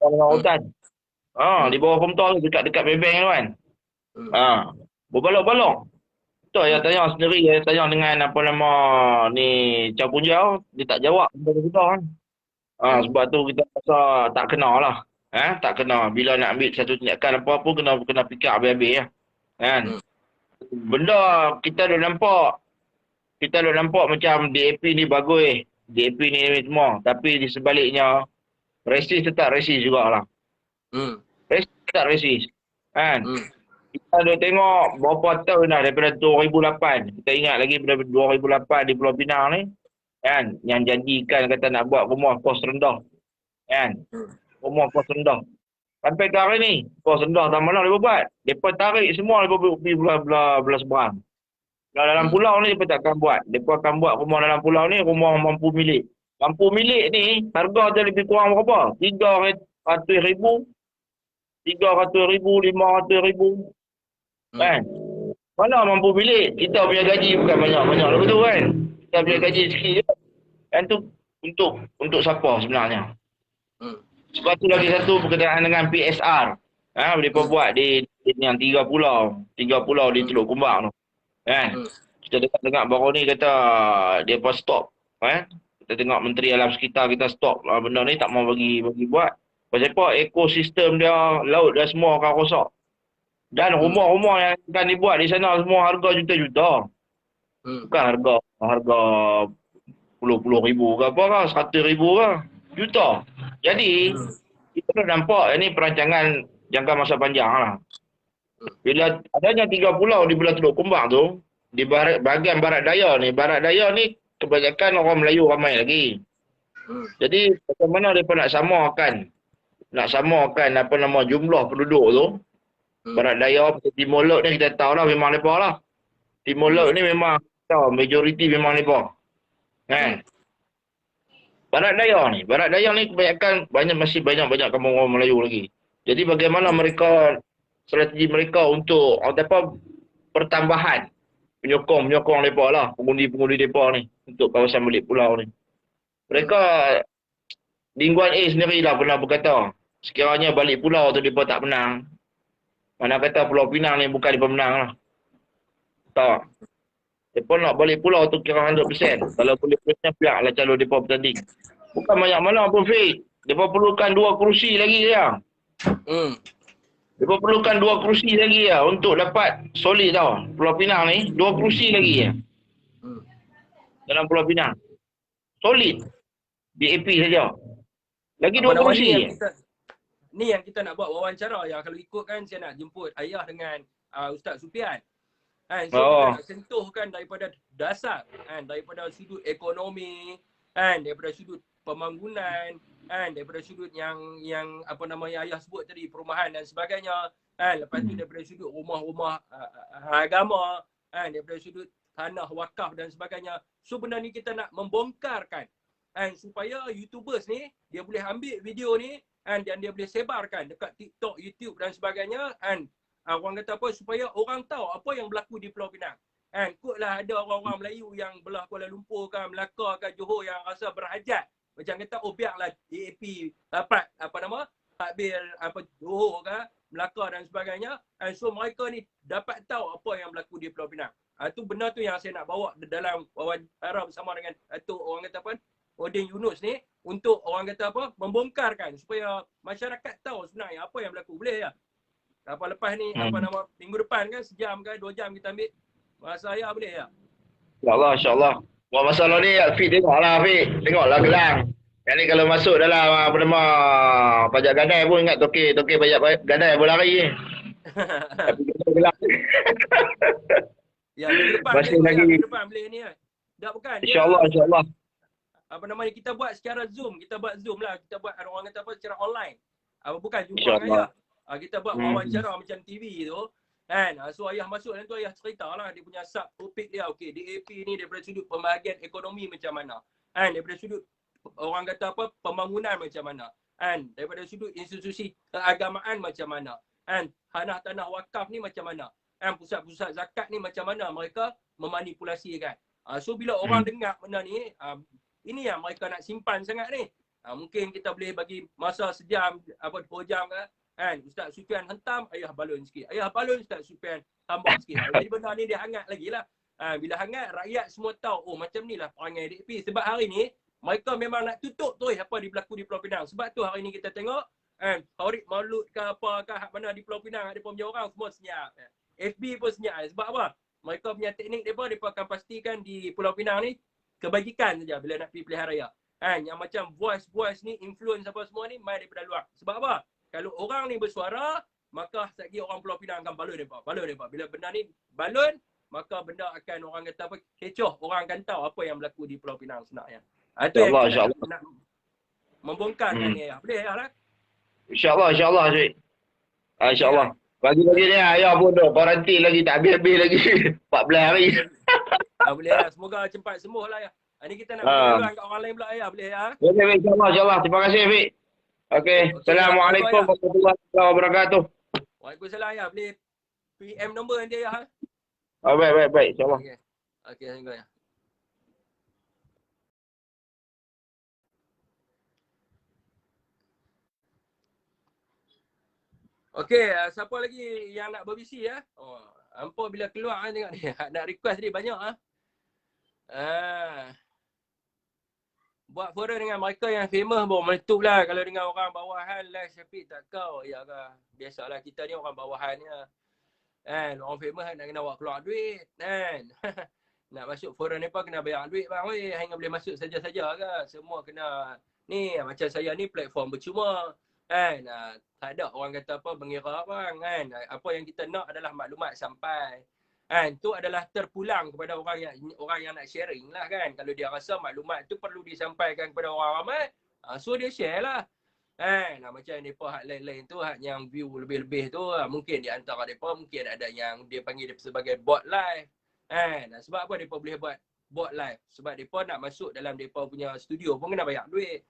Orang Hmm. hutan. Di Hmm. bawah komputer tu, dekat-dekat bebeng tu kan. Hmm. Berbalok-balok. Tu yang Hmm. tanya sendiri, yang tanya dengan apa nama ni Chow Pun Jauh, dia tak jawab benda kita kan. Hmm. Sebab tu kita rasa tak kena lah. Tak kena. Bila nak ambil satu tindakan apa-apa, kena fikir habis-habis lah. Kan? Hmm. Benda kita dah nampak macam DAP ni bagus. DAP ni semua. Tapi di sebaliknya, resis tetap resis jugalah. Hmm. Resis tetap resis. Kan? Hmm. Kita dah tengok berapa tahun dah daripada 2008. Kita ingat lagi daripada 2008 di Pulau Pinang ni. Kan? Yang janjikan kata nak buat rumah kos rendah. Kan? Rumah kos rendah. Sampai ke hari ni, kos rendah tak mana dia buat. Mereka tarik semua mereka pergi belah seberang. Dalam Hmm. pulau ni mereka takkan buat. Mereka akan buat rumah dalam pulau ni, rumah mampu milik. Mampu milik ni, harga dia lebih kurang berapa? 300,000, 300,000, 500,000. Hmm. Kan? Mana mampu milik? Kita punya gaji bukan banyak-banyak lah betul kan? Kita punya gaji sikit je. Kan tu untuk siapa sebenarnya? Hmm. Sebab tu lagi satu berkenaan dengan PSR. Mereka buat di yang 3 pulau. 3 pulau di Teluk Kumbang tu. Kan? Hmm. Kita dengar baru ni kata dia pun stop. Kita tengok Menteri Alam Sekitar kita stop benda ni, tak mau bagi buat. Pasal apa? Ekosistem dia, laut dia semua akan rosak. Dan Hmm. rumah-rumah yang akan dibuat di sana semua harga juta-juta. Hmm. Bukan harga puluh-puluh ribu ke apa ke, 100,000 ke. Juta. Jadi, kita dah nampak ini perancangan jangka masa panjang lah. Bila adanya 3 pulau di belah Teluk Kumbang tu, di bahagian barat daya ni kebanyakan orang Melayu ramai lagi. Hmm. Jadi bagaimana mereka nak samakan apa nama jumlah penduduk tu. Barat daya, Timur Laut ni kita tahu lah memang mereka lah. Timur Laut ni memang tahu majoriti memang mereka. Kan? Barat daya ni kebanyakan masih banyak kampung orang Melayu lagi. Jadi bagaimana strategi mereka untuk pertambahan penyokong mereka lah, pengundi mereka ni untuk kawasan balik pulau ni. Mereka Ling Kuan A sendiri lah pernah berkata, sekiranya balik pulau tu mereka tak menang, mana kata Pulau Pinang ni bukan mereka menang lah. Tak. Mereka nak balik pulau tu kira 100%. Kalau boleh percaya pihaklah calon mereka bertanding. Bukan banyak mana pun Fik. Mereka perlukan 2 kerusi lagi ya. Mereka perlukan 2 kerusi lagi ya untuk dapat solid tau. Pulau Pinang ni 2 kerusi lagi ya. Dalam Pulau Pinang. Solid. DAP saja. Lagi 2 kerusi ya. Ni yang kita nak buat wawancara ya. Kalau ikut kan saya nak jemput ayah dengan Ustaz Sufian. So kita nak sentuhkan daripada dasar, daripada sudut ekonomi, daripada sudut pembangunan, daripada sudut yang apa nama yang ayah sebut tadi, perumahan dan sebagainya, lepas tu daripada sudut rumah-rumah agama, daripada sudut tanah wakaf dan sebagainya. So benda ni kita nak membongkarkan supaya YouTubers ni dia boleh ambil video ni dan dia boleh sebarkan dekat TikTok, YouTube dan sebagainya, orang kata apa, supaya orang tahu apa yang berlaku di Pulau Pinang. Kotlah ada orang-orang Melayu yang belah Kuala Lumpur ke, Melaka ke, Johor yang rasa berhajat. Macam kata, biarlah DAP dapat takbir Johor ke, Melaka dan sebagainya. So mereka ni dapat tahu apa yang berlaku di Pulau Pinang. Tu benda tu yang saya nak bawa dalam wawancara bersama dengan Datuk orang kata apa, Odin Yunus ni, untuk orang kata apa, membongkarkan supaya masyarakat tahu sebenarnya apa yang berlaku. Boleh ya? Lepas ni minggu depan kan, sejam ke 2 jam kita ambil masa ayah, boleh ya? InsyaAllah. Buat masalah ni Fik tengoklah Fik. Tengoklah gelang. Yang ni kalau masuk dalam apa nama pajak gadai pun ingat toke pajak gadai boleh lari ni. Tapi kita gelang. Ya, minggu depan masih boleh, lagi. minggu depan boleh ni kan. Tak bukan. InsyaAllah. Apa namanya, kita buat secara Zoom, kita buat orang kata apa, secara online. Bukan jumpa dengan ayah. Kita buat wawancara macam TV tu, Kan? So ayah masuk dalam tu, ayah cerita lah dia punya sub topik dia. Okey, DAP ni daripada sudut pembahagian ekonomi macam mana. Kan? Daripada sudut orang kata apa, pembangunan macam mana. Kan? Daripada sudut institusi keagamaan macam mana. Kan? Tanah-tanah wakaf ni macam mana. Kan? Pusat-pusat zakat ni macam mana mereka memanipulasikan. So bila orang dengar benda ni, ini yang mereka nak simpan sangat ni. Mungkin kita boleh bagi masa sejam, 2 jam ke. Kan? Ustaz Sufian hentam, ayah balun sikit. Ayah balun, Ustaz Sufian tambah sikit. Jadi benda ni dia hangat lagi lah. Bila hangat, rakyat semua tahu, oh macam ni lah perangai DAP. Sebab hari ni, mereka memang nak tutup tu apa di berlaku di Pulau Pinang. Sebab tu hari ni kita tengok, Khawarij Maulud ke apa ke, mana di Pulau Pinang ada punya orang semua senyap. FB pun senyap. Sebab apa? Mereka punya teknik mereka akan pastikan di Pulau Pinang ni, kebajikan saja bila nak pergi pilihan raya. Yang macam voice ni, influence apa semua ni, main daripada luar. Sebab apa? Kalau orang ni bersuara, maka sekali orang Pulau Pinang akan balun mereka. Bila benda ni balun, maka benda akan orang kata apa, kecoh. Orang akan tahu apa yang berlaku di Pulau Pinang sebenarnya. Itu yang kita nak membongkarkan ni. Boleh ya lah? InsyaAllah Cik. InsyaAllah. Bagi-bagi ni ayah pun dah kuarantin lagi, tak habis-habis lagi. 14 hari. Boleh lah. Semoga cepat sembuh lah ya. Ini kita nak berpeluang kat orang lain pula ya. Boleh ya? Boleh, insyaAllah. Terima kasih, Fik. Okey. Assalamualaikum warahmatullahi wabarakatuh. Waalaikumsalam ya. Boleh PM nombor nanti ya. Baik. InsyaAllah. Okey, thank you ya. Okey, siapa lagi yang nak berbisi ya? Hampa bila keluar tengok ni. Nak request dia banyak buat forum dengan mereka yang famous pun meletup lah. Kalau dengan orang bawahan lah, Syafiq tak kau. Ya ke? Biasalah kita ni orang bawahan ya. Orang famous nak kena buat keluar duit. Nak masuk forum ni pun kena bayar duit bang. Hanya boleh masuk saja-saja ke. Semua kena. Ni macam saya ni platform percuma. Tak ada orang kata apa mengira bang. Apa yang kita nak adalah maklumat sampai. Tu adalah terpulang kepada orang yang nak sharing lah kan. Kalau dia rasa maklumat tu perlu disampaikan kepada orang ramai, so dia share lah. Macam mereka hak lain-lain tu, hak yang view lebih-lebih tu, mungkin di antara mereka mungkin ada yang dia panggil dia sebagai bot live. Sebab apa mereka boleh buat bot live? Sebab mereka nak masuk dalam mereka punya studio pun kena bayar duit.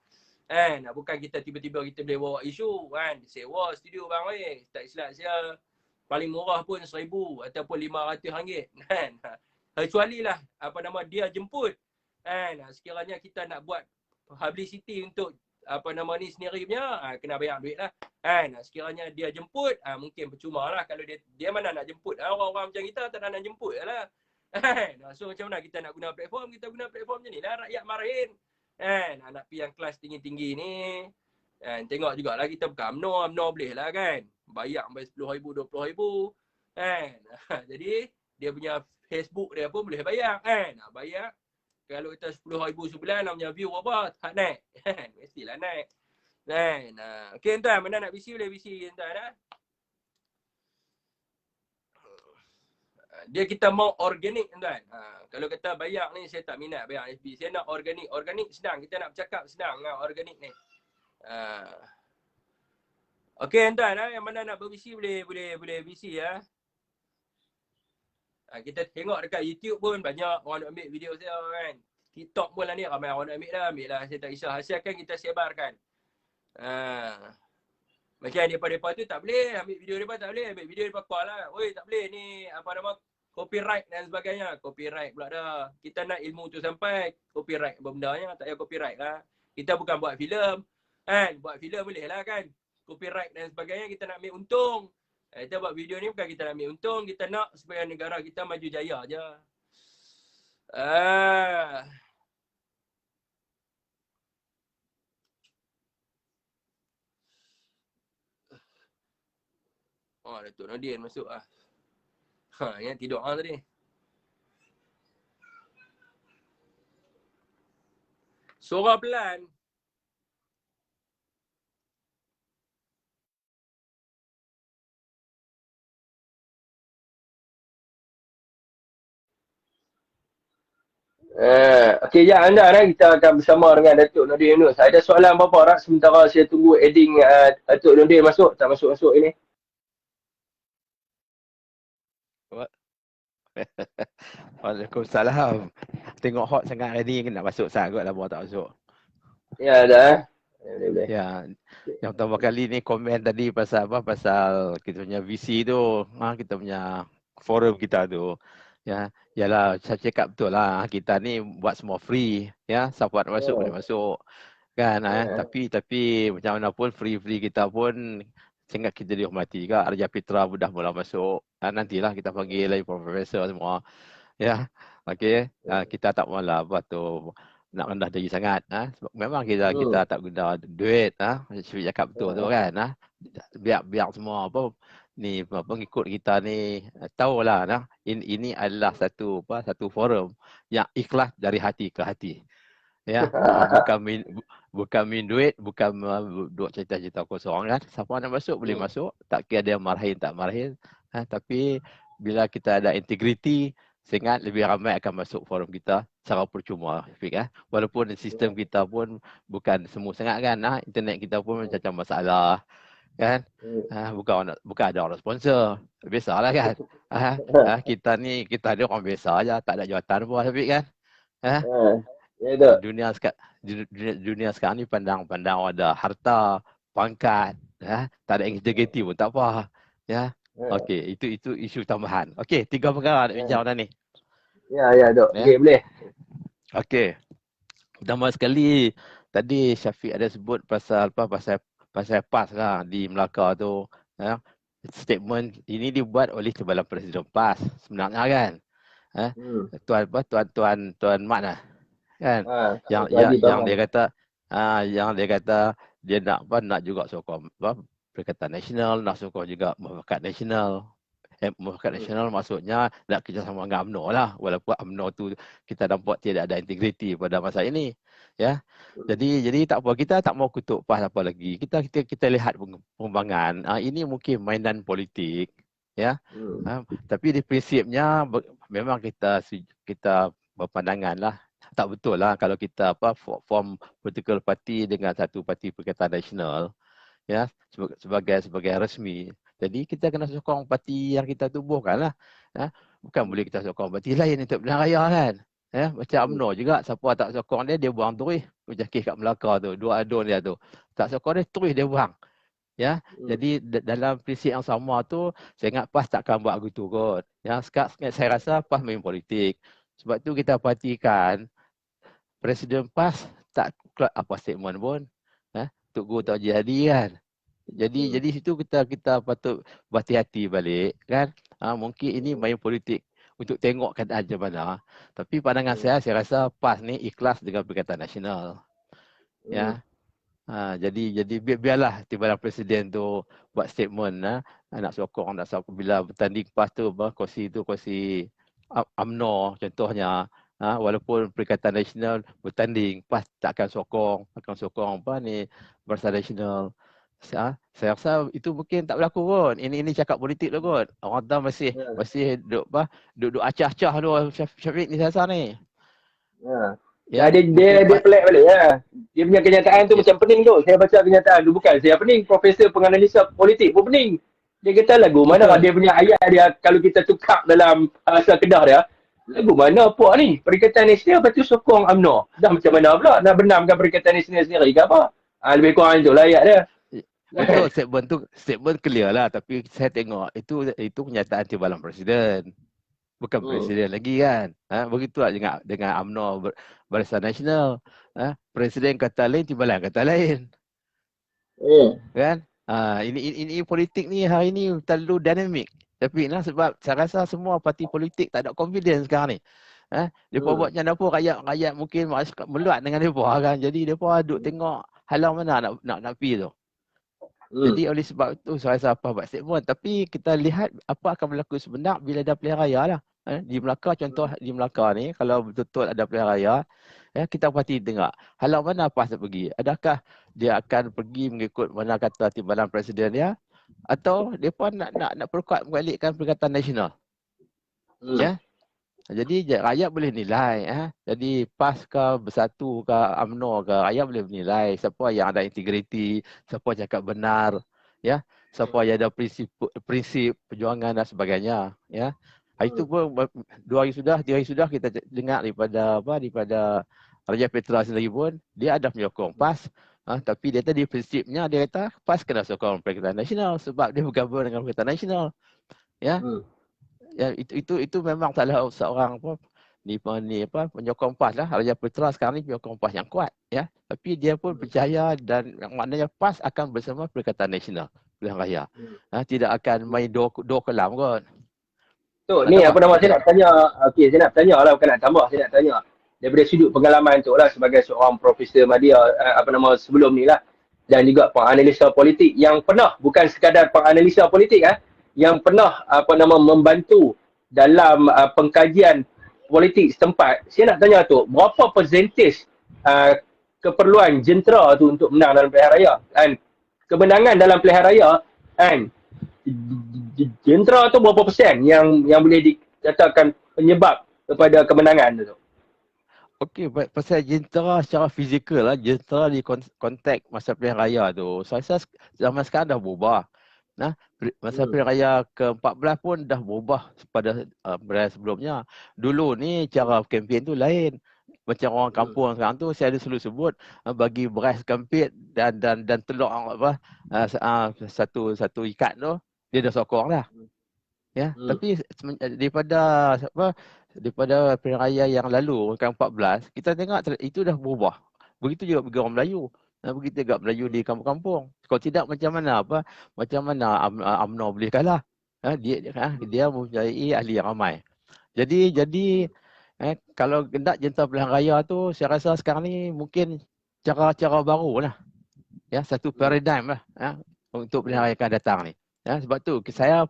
Bukan kita tiba-tiba kita boleh bawa isu sewa studio bang tak silap saya. Paling murah pun RM1,000 ataupun RM500 kan. Kecuali lah dia jemput. Sekiranya kita nak buat publicity untuk ni sendiri punya, kena bayar duit lah. Sekiranya dia jemput, mungkin percuma lah. Kalau dia mana nak jemput. Orang-orang macam kita tak nak jemput lah. So macam mana kita nak guna platform? Kita guna platform macam ni lah. Rakyat marahin. Nak pergi yang kelas tinggi-tinggi ni. Tengok jugalah kita bukan UMNO boleh lah kan. Bayar sampai RM10,000, RM20,000. Jadi dia punya Facebook dia pun boleh bayar bayar. Kalau kita RM10,000 sebulan nak punya view apa, tak naik. Mestilah naik. Okey tuan, mana nak bisi boleh bisi tuan Dia kita mau organik tuan. Kalau kata bayar ni saya tak minat bayar FB. Saya nak organik. Organik senang, kita nak bercakap senang organik ni. Okey tuan yang mana nak berbisi boleh bisi ya. Kita tengok dekat YouTube pun banyak orang nak ambil video saya kan. TikTok pun lah ni ramai orang nak ambil lah. Saya tak kisah. Hasilkan kita sebarkan. Macam depa tu tak boleh ambil video depa, tak boleh ambil video depa call lah. Oi tak boleh ni copyright dan sebagainya. Copyright pula dah. Kita nak ilmu tu sampai copyright benda-bendanya tak payah copyright lah. Kita bukan buat filem. Buat filem boleh lah kan. Copyright dan sebagainya kita nak ambil untung. Kita buat video ni bukan kita nak ambil untung, kita nak supaya negara kita maju jaya je. Datuk Nordin masuk lah. Yang tidur tadi. Suara pelan. Okey, ya anda kita akan bersama dengan Datuk Nordin Yunus. Ada soalan apa-apa sementara saya tunggu adding Datuk Nordin masuk, tak masuk ini. Waalaikumsalam. Tengok hot sangat hari ni, nak masuk sat kot, lama tak masuk. Ya dah. Boleh. Ya, yang pertama kali ni komen tadi pasal apa? Pasal kita punya VC tu, kita punya forum kita tu. Ya, yalah saya cakap betul lah, kita ni buat semua free, ya. Siapa nak masuk boleh masuk. Kan, tapi macam mana pun free kita pun sangat kita dihormati juga. Raja Fitra pun dah mula masuk. Nantilah kita panggil lagi profesor semua. Ya, okey. Kita tak malah apa tu nak rendah diri sangat. Sebab memang kita tak guna duit. Syed cakap betul tu kan. Biar semua apa ni pengikut kita ni tahulah. Ini adalah satu forum yang ikhlas dari hati ke hati. Ya, bukan min duit, bukan duk cerita-cerita kosong kan. Siapa nak masuk boleh masuk, tak kira dia marahin tak marahin. Tapi bila kita ada integriti, saya ingat lebih ramai akan masuk forum kita secara percuma, Fiq. Walaupun sistem kita pun bukan semua sangat kan. Internet kita pun macam masalah kan. Bukan ada orang sponsor. Biasalah kan. Kita ni orang biasa aja, tak ada jawatan pun, Fiq kan. Ya, Dunia sekarang ni pandang ada harta, pangkat, tak ada integriti pun tak apa. Ya. Okey, itu isu tambahan. Okey, 3 perkara nak bincang dah ni. Ya, Dok. Okey, boleh. Okey. Pertama sekali tadi Syafiq ada sebut pasal PAS lah di Melaka tu, ya. Statement ini dibuat oleh Timbalan Presiden PAS sebenarnya kan. Tuan Mat lah. Kan? Yang dia kata dia nak juga sokong Perikatan Nasional, nak sokong juga Mufakat Nasional. Mufakat Nasional maksudnya nak kerjasama dengan UMNO lah. Walaupun UMNO tu kita nampak tidak ada integriti pada masa ini. Ya. Jadi tak apa, kita tak mau kutuk PAS apa lagi. Kita lihat perkembangan. Ini mungkin mainan politik. Ya. Tapi di prinsipnya memang kita berpandangan lah. Tak betul lah kalau kita form political party dengan satu parti Perikatan Nasional, ya, sebagai resmi. Jadi kita kena sokong parti yang kita tubuhkan lah. Bukan boleh kita sokong parti lain untuk pilihan raya kan. Macam UMNO juga, siapa tak sokong dia buang terus. Macam kes kat Melaka tu, 2 adun dia tu. Tak sokong dia, terus dia buang. Ya, jadi dalam prinsip yang sama tu, saya ingat PAS takkan buat begitu kot. Ya, sekarang saya rasa PAS main politik. Sebab tu kita perhatikan Presiden PAS tak keluar apa statement pun. Tok Guru tak jadi kan. Jadi situ kita patut berhati-hati balik kan. Mungkin ini main politik untuk tengok keadaan macam mana. Tapi pandangan saya rasa PAS ni ikhlas dengan Perikatan Nasional. Ya. Jadi biarlah Timbalan Presiden tu buat statement nak sokong bila bertanding PAS tu kursi UMNO contohnya. Walaupun Perikatan Nasional bertanding, PAS tak akan sokong Barisan Nasional. Saya rasa itu mungkin tak berlaku pun. Ini cakap politik tu kot. Orang tahu masih duduk acah-acah tu Syafiq ni saya rasa ni. Dia pelik balik ya. Dia punya kenyataan tu macam pening tu. Saya baca kenyataan tu bukan saya pening, Profesor Penganalisa Politik pun pening. Dia kata lagu mana dia punya ayat dia kalau kita tukar dalam bahasa Kedah dia. Lagu mana puak ni? Perikatan Nasional lepas tu sokong UMNO. Dah macam mana pula nak benamkan Perikatan Nasional sendiri ke apa? Lebih kurang itulah ayat dia. Betul, statement clear lah. Tapi saya tengok itu kenyataan Timbalan Presiden. Bukan Presiden lagi kan. Begitulah dengan UMNO Barisan Nasional. Presiden kata lain, Timbalan kata lain. Kan? Ini politik ni hari ni terlalu dinamik. Tapi sebab saya rasa semua parti politik tak ada confidence sekarang ni. Mereka buat macam apa, rakyat mungkin meluat dengan mereka kan. Jadi mereka duduk tengok halang mana nak pergi tu. Jadi oleh sebab tu saya rasa apa buat statement. Tapi kita lihat apa akan berlaku sebenar bila ada pilihan raya lah. Di Melaka, contoh di Melaka ni, kalau betul-betul ada pilihan raya, kita pasti tengok halang mana PAS nak pergi. Adakah dia akan pergi mengikut mana kata Timbalan Presiden dia, atau mereka nak perkuat membalikkan Perikatan Nasional. Ya. Jadi rakyat boleh nilai. Jadi PAS ke Bersatu ke UMNO ke, rakyat boleh menilai siapa yang ada integriti, siapa cakap benar, ya, siapa yang ada prinsip perjuangan dan sebagainya. Ya. Itu pun 2 hari sudah, 3 hari sudah kita dengar daripada Raja Petra sendiri pun dia ada menyokong PAS. Tapi dia tadi prinsipnya dia kata PAS kena sokong Perikatan Nasional sebab dia bergabung dengan Perikatan Nasional. Ya. Ya, itu memang salah seorang penyokong PAS lah. Raja Putra sekarang ni penyokong PAS yang kuat, ya. Tapi dia pun percaya dan yang maknanya PAS akan bersama Perikatan Nasional Pilihan Raya. Tidak akan main dua kolam kot. Tok, ni apa nama saya nak tanya, okey saya nak tanya lah, bukan nak tambah, saya nak tanya. Daripada sudut pengalaman Tok lah sebagai seorang profesor media sebelum ni lah, dan juga penganalisa politik yang pernah, bukan sekadar penganalisa politik yang pernah membantu dalam pengkajian politik setempat. Saya nak tanya tu, berapa persentage keperluan jentera tu untuk menang dalam pilihan raya? Dan kemenangan dalam pilihan raya, kan, jentera tu berapa persen yang boleh dikatakan penyebab kepada kemenangan tu? Okey, pasal jentera secara fizikal lah, jentera di konteks masa pilihan raya tu, saya rasa zaman sekarang dah berubah. Masa pilihan raya ke-14 pun dah berubah pada pilihan sebelumnya. Dulu ni cara kempen tu lain. Macam orang kampung sekarang tu, saya ada selalu sebut bagi beras kempit dan telur satu ikat tu, dia dah sokong dah. Ya, tapi daripada pilihan raya yang lalu ke-14, kita tengok itu dah berubah. Begitu juga bagi orang Melayu. Begitu juga Melayu di kampung-kampung. Kalau tidak macam mana UMNO boleh kalah? Dia mempunyai ahli yang ramai. Jadi kalau hendak jentera pilihan raya tu, saya rasa sekarang ni mungkin cara-cara baru lah. Ya, satu paradigm lah untuk pilihan raya akan datang ni. Ya, sebab tu saya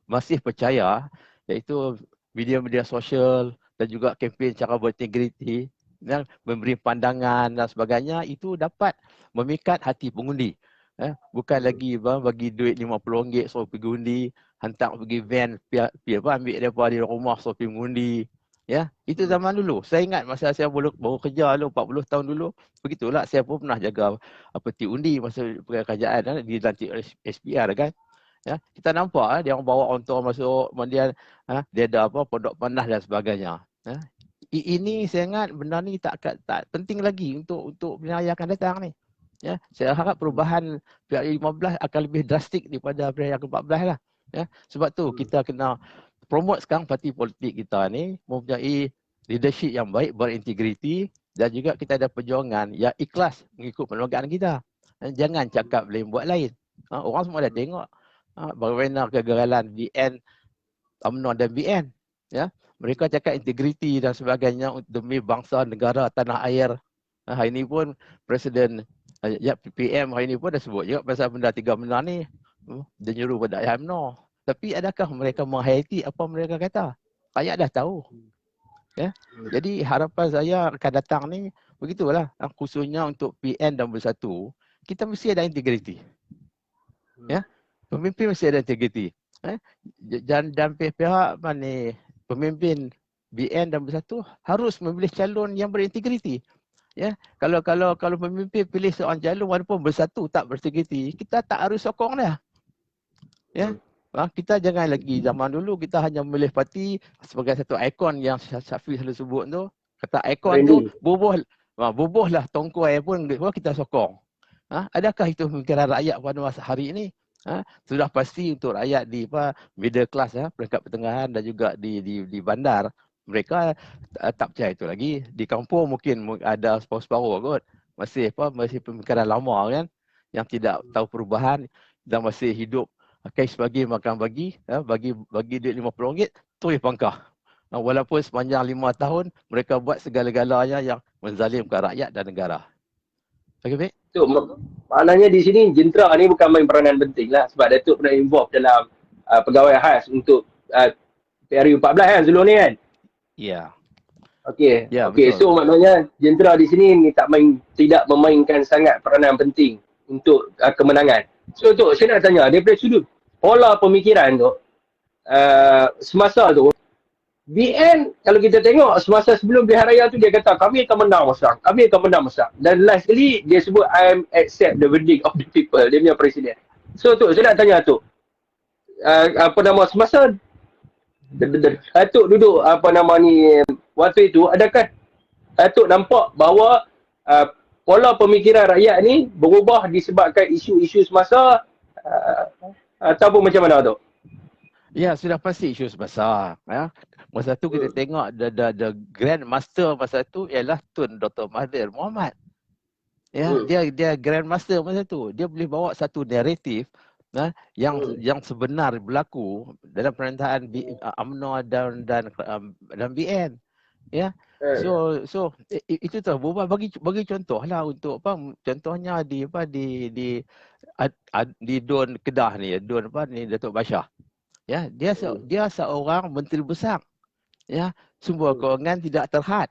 masih percaya iaitu media-media sosial dan juga kempen cara berintegriti, memberi pandangan dan sebagainya, itu dapat memikat hati pengundi. Bukan lagi bagi duit RM50 suruh pergi undi, hantar pergi van, ambil daripada di rumah suruh pergi mengundi. Ya, itu zaman dulu. Saya ingat masa saya baru kerja dulu 40 tahun dulu, begitulah saya pun pernah jaga peti undi masa kerajaan dilantik oleh SPR kan. Ya, kita nampak dia orang bawa orang tua masuk, kemudian dia ada pondok panah dan sebagainya. Ini saya ingat benda ni tak penting lagi untuk pilihan raya akan datang ni. Ya, saya harap perubahan pilihan 15 akan lebih drastik daripada pilihan 14 lah. Ya, sebab tu kita kena promote sekarang parti politik kita ni mempunyai leadership yang baik, berintegriti, dan juga kita ada perjuangan yang ikhlas mengikut perlembagaan kita. Jangan cakap lain buat lain. Orang semua dah tengok bagaimana kegagalan BN, UMNO dan BN. Ya, mereka cakap integriti dan sebagainya demi bangsa, negara, tanah air. Hari ini pun Presiden PM hari ini pun dah sebut juga pasal benda 3 benda ni. Dia nyuruh pada UMNO. Tapi adakah mereka menghayati apa mereka kata? Rakyat dah tahu. Ya. Jadi harapan saya akan datang ni begitulah. Khususnya untuk PN dan Bersatu, kita mesti ada integriti. Ya. Pemimpin mesti ada integriti. Dan pihak pemimpin BN dan Bersatu harus memilih calon yang berintegriti. Ya, kalau pemimpin pilih seorang calon walaupun bersatu tak berintegriti, kita tak harus sokong dia. Ya. Kita jangan lagi zaman dulu kita hanya memilih parti sebagai satu ikon yang Syafiq selalu sebut tu. Kata ikon tu bubuhlah tongkuai pun kita sokong. Adakah itu pemikiran rakyat pada masa hari ini? Sudah pasti untuk rakyat di middle class, peringkat pertengahan dan juga di bandar, mereka tak percaya itu lagi. Di kampung mungkin ada separuh-separuh kot. Masih pemikiran lama kan, yang tidak tahu perubahan dan masih hidup case bagi makan bagi duit RM50 tulis pangkah. Walaupun sepanjang 5 tahun mereka buat segala-galanya yang menzalimkan rakyat dan negara. Okey, baik. So, maknanya di sini jentera ni bukan main peranan penting lah sebab Datuk pernah involve dalam pegawai khas untuk PRU 14 kan sebelum ni kan? Ya. Okey. Ya, okey, so maknanya jentera di sini tidak memainkan sangat peranan penting untuk kemenangan. So Tok, saya nak tanya daripada sudut pola pemikiran tu, semasa tu BN kalau kita tengok semasa sebelum pilihan raya tu dia kata kami akan menang Masang. Dan last kali dia sebut I accept the verdict of the people, dia punya presiden. So Tok, saya nak tanya Tok, semasa Datuk duduk apa nama ni waktu itu, adakah Datuk nampak bahawa pola pemikiran rakyat ni berubah disebabkan isu-isu semasa ataupun macam mana Datuk? Ya, sudah pasti isu besar. Ya. Masa tu kita tengok the Grand Master masa tu ialah Tun Dr. Mahathir Mohamad. Ya, dia Grand Master masa tu. Dia boleh bawa satu naratif yang sebenar berlaku dalam pemerintahan UMNO dan BN. Ya. So itu tu bagi contohlah untuk apa, contohnya di Dun Kedah ni, Dun apa ni, Datuk Bashar. Ya, dia seorang menteri besar. Ya, sumber kewangan tidak terhad.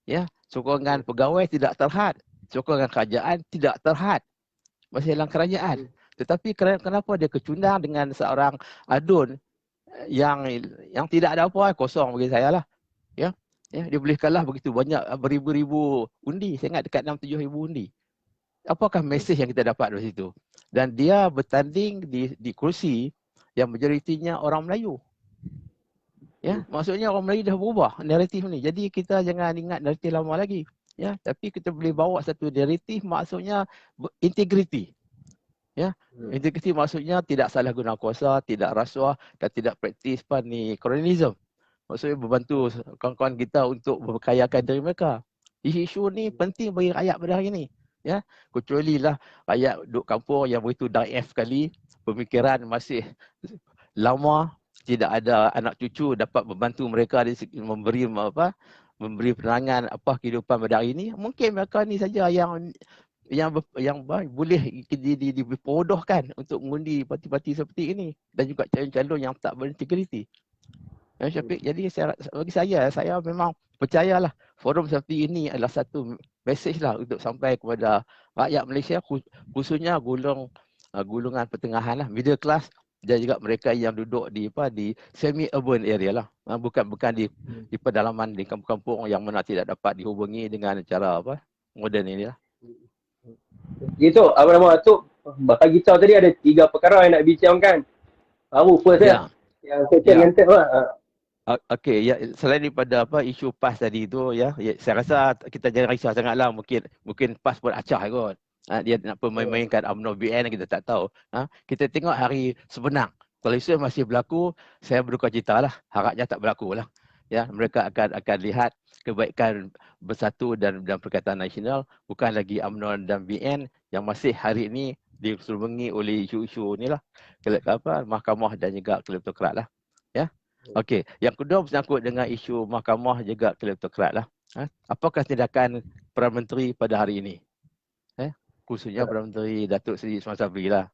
Ya, sokongan pegawai tidak terhad. Sokongan kerajaan tidak terhad. Masih dalam kerajaan. Tetapi kenapa dia kecundang dengan seorang adun yang tidak ada apa, kosong bagi saya lah. Ya, dia boleh kalah begitu banyak, beribu-ribu undi. Saya ingat dekat 6-7 ribu undi. Apakah mesej yang kita dapat dari situ? Dan dia bertanding di kursi yang majoritinya orang Melayu. Ya, maksudnya orang Melayu dah berubah naratif ni. Jadi kita jangan ingat naratif lama lagi. Ya, tapi kita boleh bawa satu naratif, maksudnya integriti. Ya, integriti maksudnya tidak salah guna kuasa, tidak rasuah dan tidak praktis kolonialisme. Maksudnya membantu kawan-kawan kita untuk memperkayakan diri mereka. Isu ni penting bagi rakyat pada hari ini. Ya, kecuali lah rakyat duduk kampung yang begitu daif sekali, pemikiran masih lama, tidak ada anak cucu dapat membantu mereka memberi penerangan apa kehidupan pada hari ini. Mungkin mereka ni saja yang boleh dipodohkan untuk mengundi parti-parti seperti ini dan juga calon-calon yang tak berintegriti. Syafiq, jadi bagi saya memang percayalah forum seperti ini adalah satu mesej lah untuk sampai kepada rakyat Malaysia, khususnya golongan pertengahan lah, middle class, dan juga mereka yang duduk di semi urban area lah, bukan di pedalaman, di kampung-kampung yang mana tidak dapat dihubungi dengan cara moden ini lah. Gitu, apa nama tu? Bagi tahu tadi ada 3 perkara yang nak bincangkan. Baru first yang second yang third lah. Okey, ya, selain daripada isu PAS tadi tu, saya rasa kita jangan risau sangatlah, mungkin PAS pun acah kot. Dia nak memainkan UMNO BN, kita tak tahu. Kita tengok hari sebenang. Kalau isu masih berlaku, saya berduka cita lah. Harapnya tak berlaku lah. Ya, mereka akan lihat kebaikan bersatu dan Perikatan Nasional, bukan lagi UMNO dan BN yang masih hari ini diselubungi oleh isu-isu ni lah. Mahkamah dan juga kleptokrat lah. Ya. Okey, yang kedua bersangkut dengan isu mahkamah juga kleptokrat lah. Apakah tindakan Perdana Menteri pada hari ini? Khususnya Perdana Menteri Datuk Seri Ismail Sabri lah.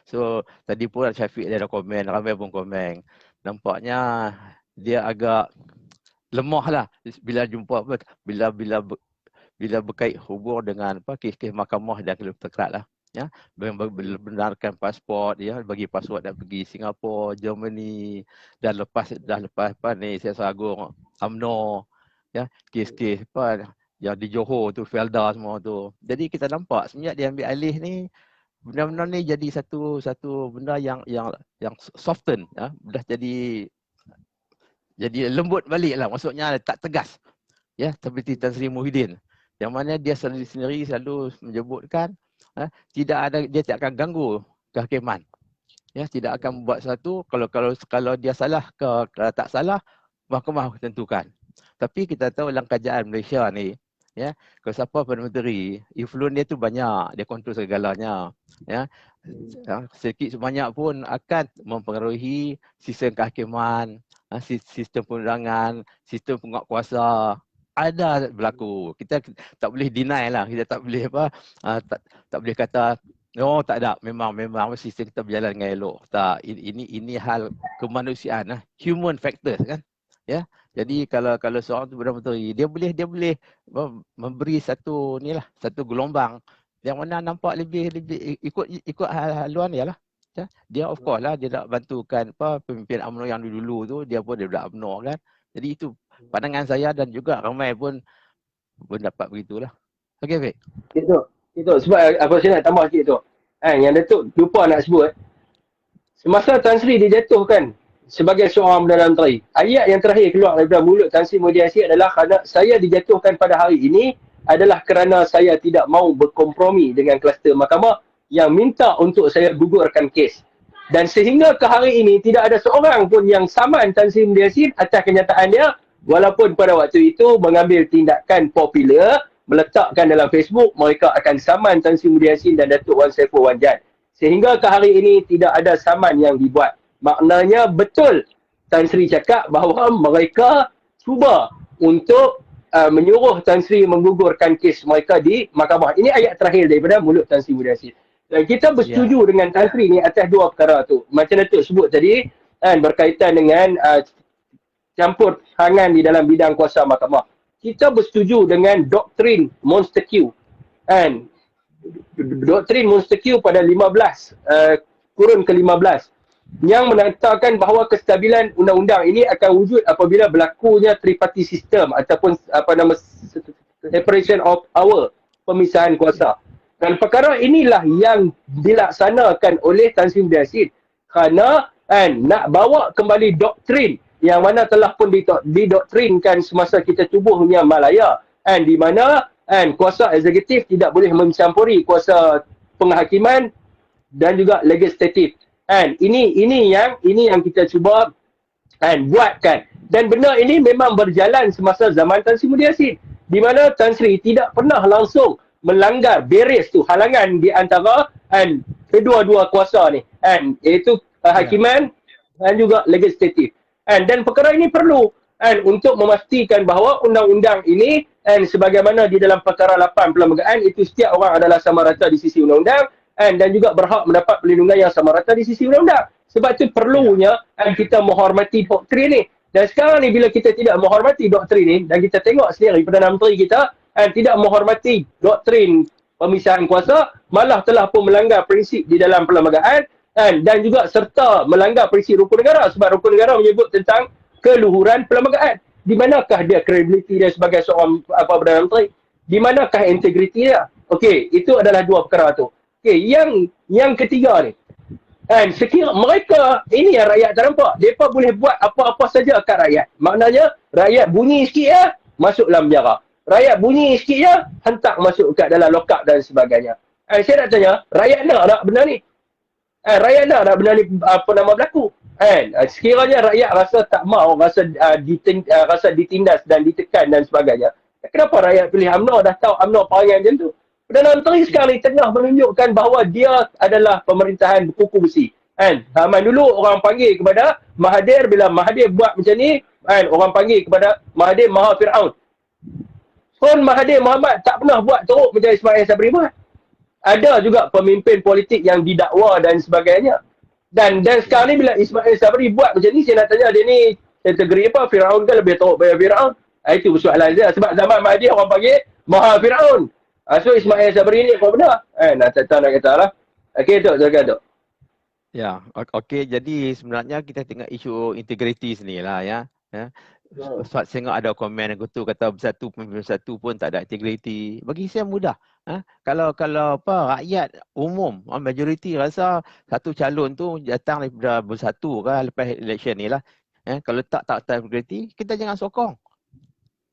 So, tadi pun Syafiq dia ada komen, ramai pun komen. Nampaknya dia agak lemah lah bila jumpa bila berkait hubung dengan kes-kes mahkamah dan kleptokrat lah. Ya, benarkan pasport, bagi pasport dan pergi Singapura, Germany, dan lepas Siasat Agung UMNO, ya, kes-kes yang di Johor tu, Felda semua tu. Jadi kita nampak semenjak dia ambil alih ni, benda-benda ni jadi satu benda yang soften, dah jadi lembut balik lah, maksudnya tak tegas. Ya, seperti Tan Sri Muhyiddin, yang mana dia sendiri selalu menyebutkan dia tidak akan ganggu kehakiman. Ya, tidak akan membuat satu, kalau dia salah ke tak salah, mahkamah tentukan. Tapi kita tahu dalam kerajaan Malaysia ni, ya, kalau siapa Perdana Menteri, influence dia tu banyak, dia kontrol segalanya. Ya, sedikit sebanyak pun akan mempengaruhi sistem kehakiman, sistem perundangan, sistem penguatkuasa. Ada berlaku. Kita tak boleh deny lah. Kita tak boleh tak boleh kata tak ada. Memang sistem kita berjalan dengan elok. Tak, ini hal kemanusiaan lah. Human factors kan. Ya. Jadi kalau seorang tu Perdana Menteri, dia boleh memberi satu gelombang yang mana nampak lebih ikut haluan dia lah. Ya. Dia of course lah, dia nak bantukan pemimpin UMNO yang dulu tu, dia pun daripada UMNO kan. Jadi itu pandangan saya dan juga ramai pun pendapat begitulah. Okey, Fik. Itu sebab aku nak tambah sikit tu. Yang Datuk lupa nak sebut. Semasa Tan Sri dijatuhkan sebagai seorang Perdana Menteri, ayat yang terakhir keluar daripada mulut Tan Sri Muhyiddin Yassin adalah kerana saya dijatuhkan pada hari ini adalah kerana saya tidak mahu berkompromi dengan kluster mahkamah yang minta untuk saya gugurkan kes. Dan sehingga ke hari ini tidak ada seorang pun yang saman Tan Sri Muhyiddin Yassin atas kenyataannya, walaupun pada waktu itu mengambil tindakan popular, meletakkan dalam Facebook mereka akan saman Tan Sri Muhyiddin Yassin dan Datuk Wan Saiful Wan Jan. Sehingga ke hari ini tidak ada saman yang dibuat. Maknanya betul Tan Sri cakap bahawa mereka cuba untuk menyuruh Tan Sri menggugurkan kes mereka di mahkamah. Ini ayat terakhir daripada mulut Tan Sri Muhyiddin Yassin. Dan kita bersetuju dengan Tan Sri ni atas dua perkara tu. Macam Datuk sebut tadi, kan, berkaitan dengan campur tangan di dalam bidang kuasa mahkamah. Kita bersetuju dengan doktrin Montague. Kan? Doktrin Montague pada 15 kurun ke-15 yang menetapkan bahawa kestabilan undang-undang ini akan wujud apabila berlakunya triparty system ataupun separation of power, pemisahan kuasa. Dan perkara inilah yang dilaksanakan oleh Tan Sri Muhyiddin Yassin kerana nak bawa kembali doktrin yang mana telah pun didoktrinkan semasa kita tubuhnya Malaya, di mana kuasa eksekutif tidak boleh mencampuri kuasa penghakiman dan juga legislatif. Ini yang kita cuba buatkan. Dan benda ini memang berjalan semasa zaman Tan Sri Muhyiddin Yassin, di mana Tan Sri tidak pernah langsung melanggar barriers tu, halangan di antara kedua-dua kuasa ni, iaitu hakiman dan juga legislatif. Dan perkara ini perlu untuk memastikan bahawa undang-undang ini sebagaimana di dalam perkara 8 perlembagaan itu setiap orang adalah sama rata di sisi undang-undang dan juga berhak mendapat perlindungan yang sama rata di sisi undang-undang. Sebab itu perlunya kita menghormati doktrin ni. Dan sekarang ni bila kita tidak menghormati doktrin ni dan kita tengok sendiri Perdana Menteri kita tidak menghormati doktrin pemisahan kuasa, malah telah pun melanggar prinsip di dalam perlembagaan dan juga serta melanggar prinsip rukun negara, sebab rukun negara menyebut tentang keluhuran perlembagaan. Di manakah dia kredibiliti dia sebagai seorang Perdana Menteri? Di manakah integriti dia? Okey, itu adalah dua perkara tu. Okey, yang ketiga ni. Sekiranya mereka, ini yang rakyat tak nampak, mereka boleh buat apa-apa saja kat rakyat. Maknanya, rakyat bunyi sikit ya, masuk dalam penjara. Rakyat bunyi sikit ya, hentak masuk kat dalam lock-up dan sebagainya. Saya nak tanya, rakyat nak benda ni? Rakyat nak benda ni berlaku? Sekiranya rakyat rasa tak mau, rasa ditindas dan ditekan dan sebagainya, kenapa rakyat pilih UMNO? Dah tahu UMNO perangai macam tu. Perdana Menteri sekarang ni tengah menunjukkan bahawa dia adalah pemerintahan berkuku besi. Zaman dulu orang panggil kepada Mahathir, bila Mahathir buat macam ni, orang panggil kepada Mahathir Maha Fir'aun. Pun Mahathir Mohamad tak pernah buat teruk macam Ismail Sabri buat. Ada juga pemimpin politik yang didakwa dan sebagainya. Dan sekarang ni bila Ismail Sabri buat macam ni, saya nak tanya dia ni kategori apa? Fir'aun kan lebih teruk daripada Fir'aun? Itu persoalan dia. Sebab zaman Mahathir orang panggil Maha Fir'aun. So Ismail Sabri ni apa benda? Nak kata lah. Okey Tok, silakan Tok. Ya, okey. Jadi sebenarnya kita tengok isu integriti sini lah ya. Sebab saya tengok ada komen yang tu kata bersatu pun tak ada integriti. Bagi saya mudah. Kalau apa rakyat umum, majoriti rasa satu calon tu datang daripada bersatu kan lepas election ni lah. Kalau tak integriti, kita jangan sokong.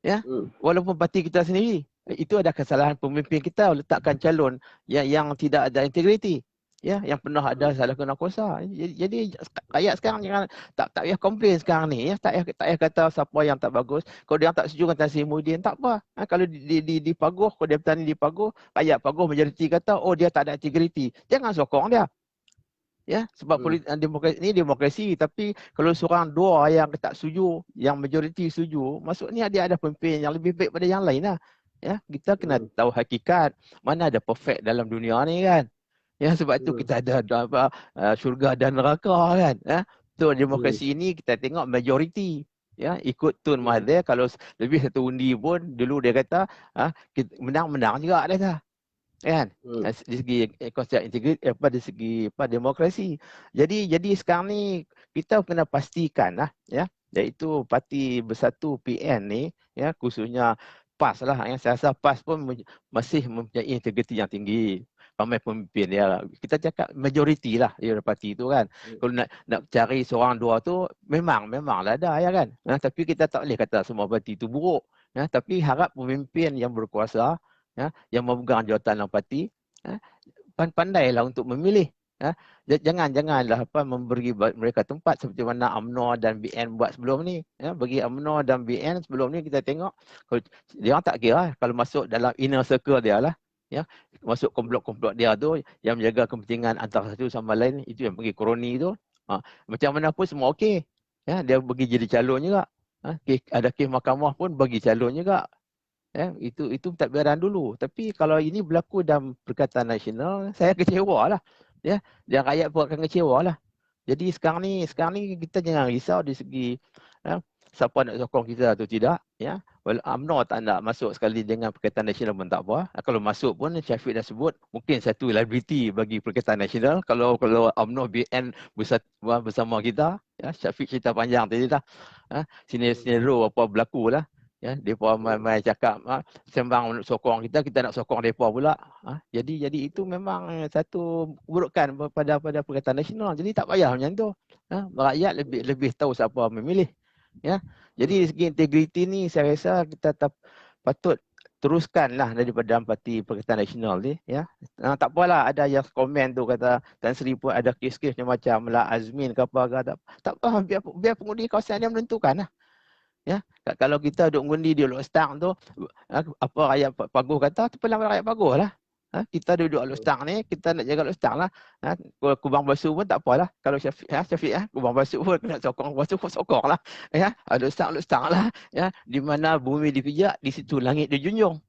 Ya. Walaupun parti kita sendiri. Itu ada kesalahan pemimpin kita letakkan calon yang tidak ada integriti. Ya, yang pernah ada salah guna kuasa. Jadi rakyat sekarang jangan tak payah komplain sekarang ni ya, tak payah kata siapa yang tak bagus. Kalau dia tak setuju dengan Tan Sri Muhyiddin tak apa. Kalau dipaguh, kalau dia bertani dipaguh, rakyat paguh majoriti kata oh dia tak ada integriti. Jangan sokong dia. Ya, sebab demokrasi ni demokrasi, tapi kalau seorang dua yang tak setuju, yang majoriti setuju, maksudnya dia ada pemimpin yang lebih baik pada yang lain lah. Ya, kita kena tahu hakikat mana ada perfect dalam dunia ni kan. Ya, sebab itu kita ada syurga dan neraka kan. So demokrasi ini kita tengok majoriti ya ikut Tun Mahathir. Kalau lebih satu undi pun dulu dia kata menang juga dia kata. Kan? Dari segi konsep integriti dari segi demokrasi. Jadi sekarang ni kita kena pastikan lah ya, iaitu Parti Bersatu PN ni ya, khususnya PAS lah, yang saya rasa PAS pun masih mempunyai integriti yang tinggi. ramai pemimpin dia. Kita cakap majoriti lah dia parti tu kan. Kalau nak cari seorang dua tu memanglah ada ya kan. Tapi kita tak boleh kata semua parti tu buruk. Tapi harap pemimpin yang berkuasa yang memegang jawatan dalam parti pandailah untuk memilih. Janganlah memberi mereka tempat seperti mana UMNO dan BN buat sebelum ni. Bagi UMNO dan BN sebelum ni kita tengok dia orang tak kira kalau masuk dalam inner circle dia lah. Masuk komplot-komplot dia tu yang menjaga kepentingan antara satu sama lain, itu yang pergi kroni tu. Macam mana pun semua okey. Dia bagi jadi calon juga. Ada kes mahkamah pun bagi calon juga. Itu pentadbiran dulu. Tapi kalau ini berlaku dalam Perikatan Nasional, saya kecewa lah. Dan rakyat pun akan kecewa lah. Jadi sekarang ni kita jangan risau di segi siapa nak sokong kita atau tidak. UMNO tak nak masuk sekali dengan Perikatan Nasional pun tak apa. Kalau masuk pun Syafiq dah sebut mungkin satu liability bagi Perikatan Nasional. Kalau UMNO BN bersama kita, Syafiq cerita panjang tadi dah. Sinero apa berlaku lah. Mereka main cakap sembang sokong kita nak sokong mereka pula. Jadi itu memang satu keburukan pada Perikatan Nasional. Jadi tak payah macam tu. Rakyat lebih tahu siapa memilih. Jadi dari segi integriti ni saya rasa kita patut teruskanlah daripada parti Perikatan Nasional ni. Tak apalah ada yang komen tu kata Tan Sri pun ada kes-kes macam lah Azmin ke apa. Tak apa, biar pengundi kawasan dia menentukan lah. Kalau kita duk ngundi di Lok Stang tu, apa rakyat Paguh kata, tu pelang rakyat Paguh lah. Kita duduk Lok Stang ni, kita nak jaga Lok Stang lah. Kubang Basuh pun tak apalah. Kalau Syafiq Kubang Basuh pun nak sokong Basuh pun sokong lah. Lok Stang lah. Di mana bumi dipijak, di situ langit dijunjung.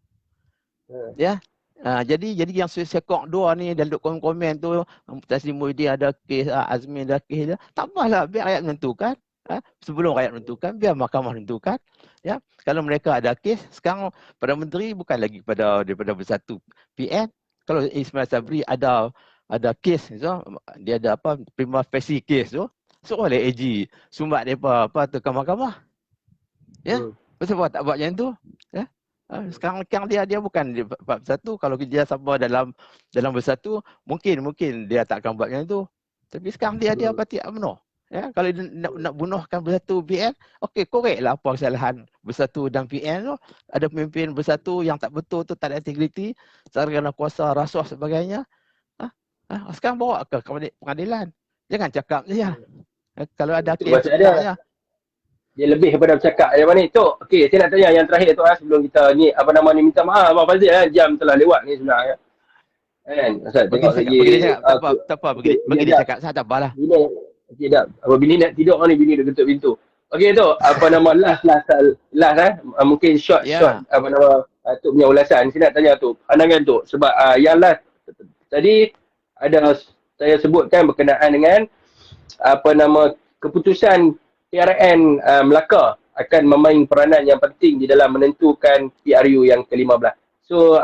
Jadi yang sekok dua ni dan duk komen-komen tu, Taslim Muhyiddin ada kes, Azmin ada kes dia. Tak apalah, biar rakyat menentukan. Sebelum rakyat menentukan, biar mahkamah menentukan. Kalau mereka ada kes, sekarang Perdana Menteri bukan lagi daripada Bersatu PN. Kalau Ismail Sabri ada kes, dia ada prima facie kes tu, oleh AG sumbat mereka ke mahkamah. Pasal apa tak buat macam tu? Sekarang dia bukan di Bersatu. Kalau dia sama dalam Bersatu, mungkin dia tak akan buat macam tu. Tapi sekarang dia parti UMNO. Kalau dia nak bunuhkan Bersatu PN, okey, korek lah apa kesalahan Bersatu dan PN tu. Ada pemimpin Bersatu yang tak betul tu, tak ada integriti, sarjana kuasa, rasuah sebagainya. Sekarang bawa ke pengadilan. Jangan cakap saja. Kalau ada kes sebenarnya. Dia lebih daripada bercakap macam mana tu. Okey, saya nak tanya yang terakhir tu sebelum kita ni minta maaf Abang Fazil jam telah lewat ni sebenarnya. Kan? Ustaz tengok lagi. Tak apa, bagi dia cakap saya tak apalah. Okey dah. Apa bini nak tidur ni, bini dah ketuk pintu. Okey tu, last mungkin short tu punya ulasan. Saya nak tanya tu, pandangan tu sebab yang last tadi ada saya sebutkan berkenaan dengan keputusan PRN Melaka akan memain peranan yang penting di dalam menentukan PRU yang ke-15. So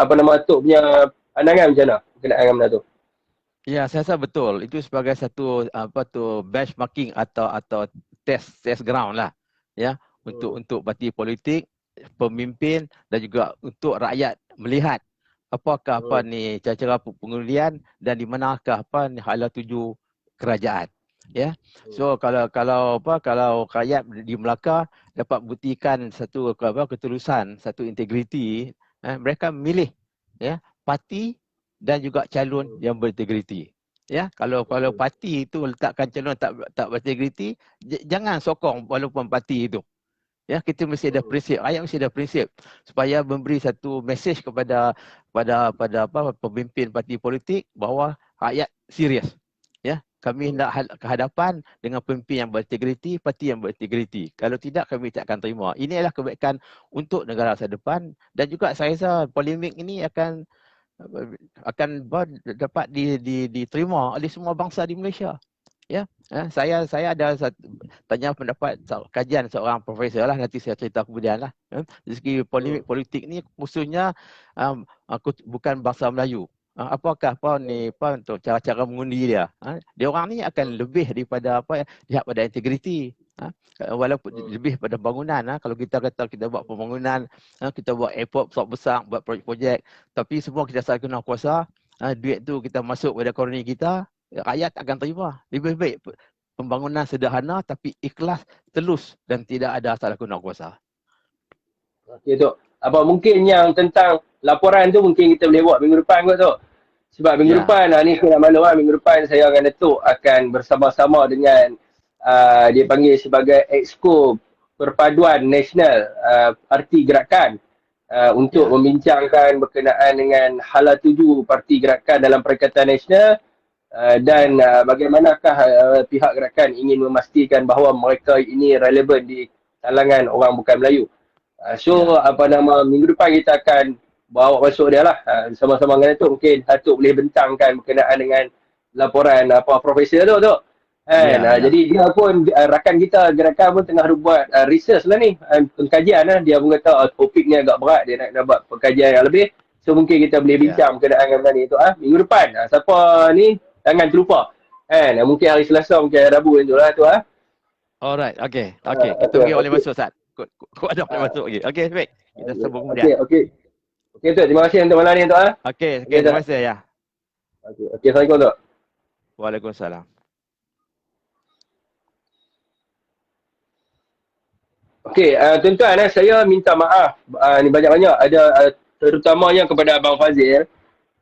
Tok punya pandangan macam mana berkenaan dengan benda tu? Ya, saya rasa betul. Itu sebagai satu benchmarking atau test ground lah. Untuk parti politik, pemimpin dan juga untuk rakyat melihat apakah ni cara-cara pengundian dan di manakah hala tuju kerajaan. So kalau rakyat di Melaka dapat buktikan satu ketulusan, satu integriti, mereka memilih parti dan juga calon yang berintegriti. Kalau parti itu letakkan calon tak berintegriti, jangan sokong walaupun parti itu. Kita mesti ada prinsip, rakyat mesti ada prinsip supaya memberi satu mesej kepada pemimpin parti politik bahawa rakyat serius. Kami hendak kehadapan dengan pemimpin yang berintegriti, parti yang berintegriti. Kalau tidak, kami tak akan terima. Ini adalah kebaikan untuk negara masa depan dan juga saya rasa polemik ini akan dapat diterima oleh semua bangsa di Malaysia. Saya ada tanya pendapat kajian seorang profesor lah, nanti saya cerita kemudian lah. Dari segi polemik politik ni khususnya bukan bangsa Melayu. Apakah untuk cara-cara mengundi dia? Dia orang ni akan lebih daripada lihat pada integriti. Walaupun lebih pada bangunan. Kalau kita kata kita buat pembangunan, kita buat airport besar, buat projek-projek, tapi semua kita asal guna kuasa, duit tu kita masuk pada koloni kita, rakyat akan terima. Lebih baik pembangunan sederhana tapi ikhlas, telus dan tidak ada salah guna kuasa. Okey Tok. Apa mungkin yang tentang laporan tu mungkin kita boleh buat minggu depan kot Tok. Sebab minggu depan ni saya nak maklum minggu depan saya dengan Datuk akan bersama-sama dengan dia panggil sebagai Exco Perpaduan Nasional Parti Gerakan untuk membincangkan berkenaan dengan hala tuju Parti Gerakan dalam Perikatan Nasional dan bagaimanakah pihak gerakan ingin memastikan bahawa mereka ini relevan di kalangan orang bukan Melayu. So minggu depan kita akan bawa masuk dia lah sama-sama dengan Datuk. Mungkin Datuk boleh bentangkan berkenaan dengan laporan profesor tu Tok. Jadi dia pun rakan kita gerakan pun tengah buat research lah ni, pengkajian lah. Dia pun kata topik ni agak berat, dia nak buat pengkajian yang lebih. So mungkin kita boleh bincang berkenaan dengan ni tu minggu depan. Siapa ni jangan terlupa. Mungkin hari Selasa, mungkin hari Rabu tu lah tu Alright, okey. Kita pergi boleh masuk Ustaz. Kau ada boleh masuk lagi. Okey, baik. Kita sambung kemudian. Okey Tok, terima kasih untuk malam ni Tok Okey, terima kasih ya. Okey, Assalamualaikum Tok. Waalaikumsalam. Okey, tuan-tuan saya minta maaf ni banyak-banyak ada terutamanya kepada Abang Fazil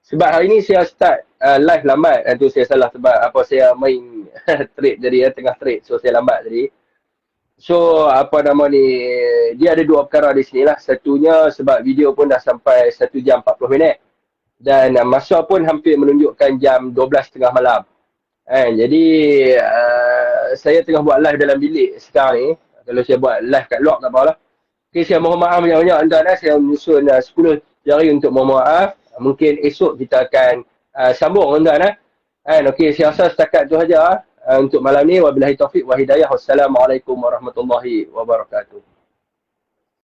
sebab hari ni saya start live lambat. Tu saya salah sebab saya main trade jadi tengah trade, so saya lambat tadi. So dia ada dua perkara di sini lah. Satunya sebab video pun dah sampai 1 jam 40 minit dan masa pun hampir menunjukkan jam 12.30 malam. Jadi saya tengah buat live dalam bilik sekarang ni. Kalau saya buat live kat luar tak apalah. Okay, saya mohon maaf banyak-banyak tuan-tuan. Saya menyusun 10 jari untuk mohon maaf. Mungkin esok kita akan sambung tuan-tuan. Okey, saya rasa setakat tu saja untuk malam ni. Wabillahi taufiq wa hidayah. Wassalamualaikum warahmatullahi wabarakatuh.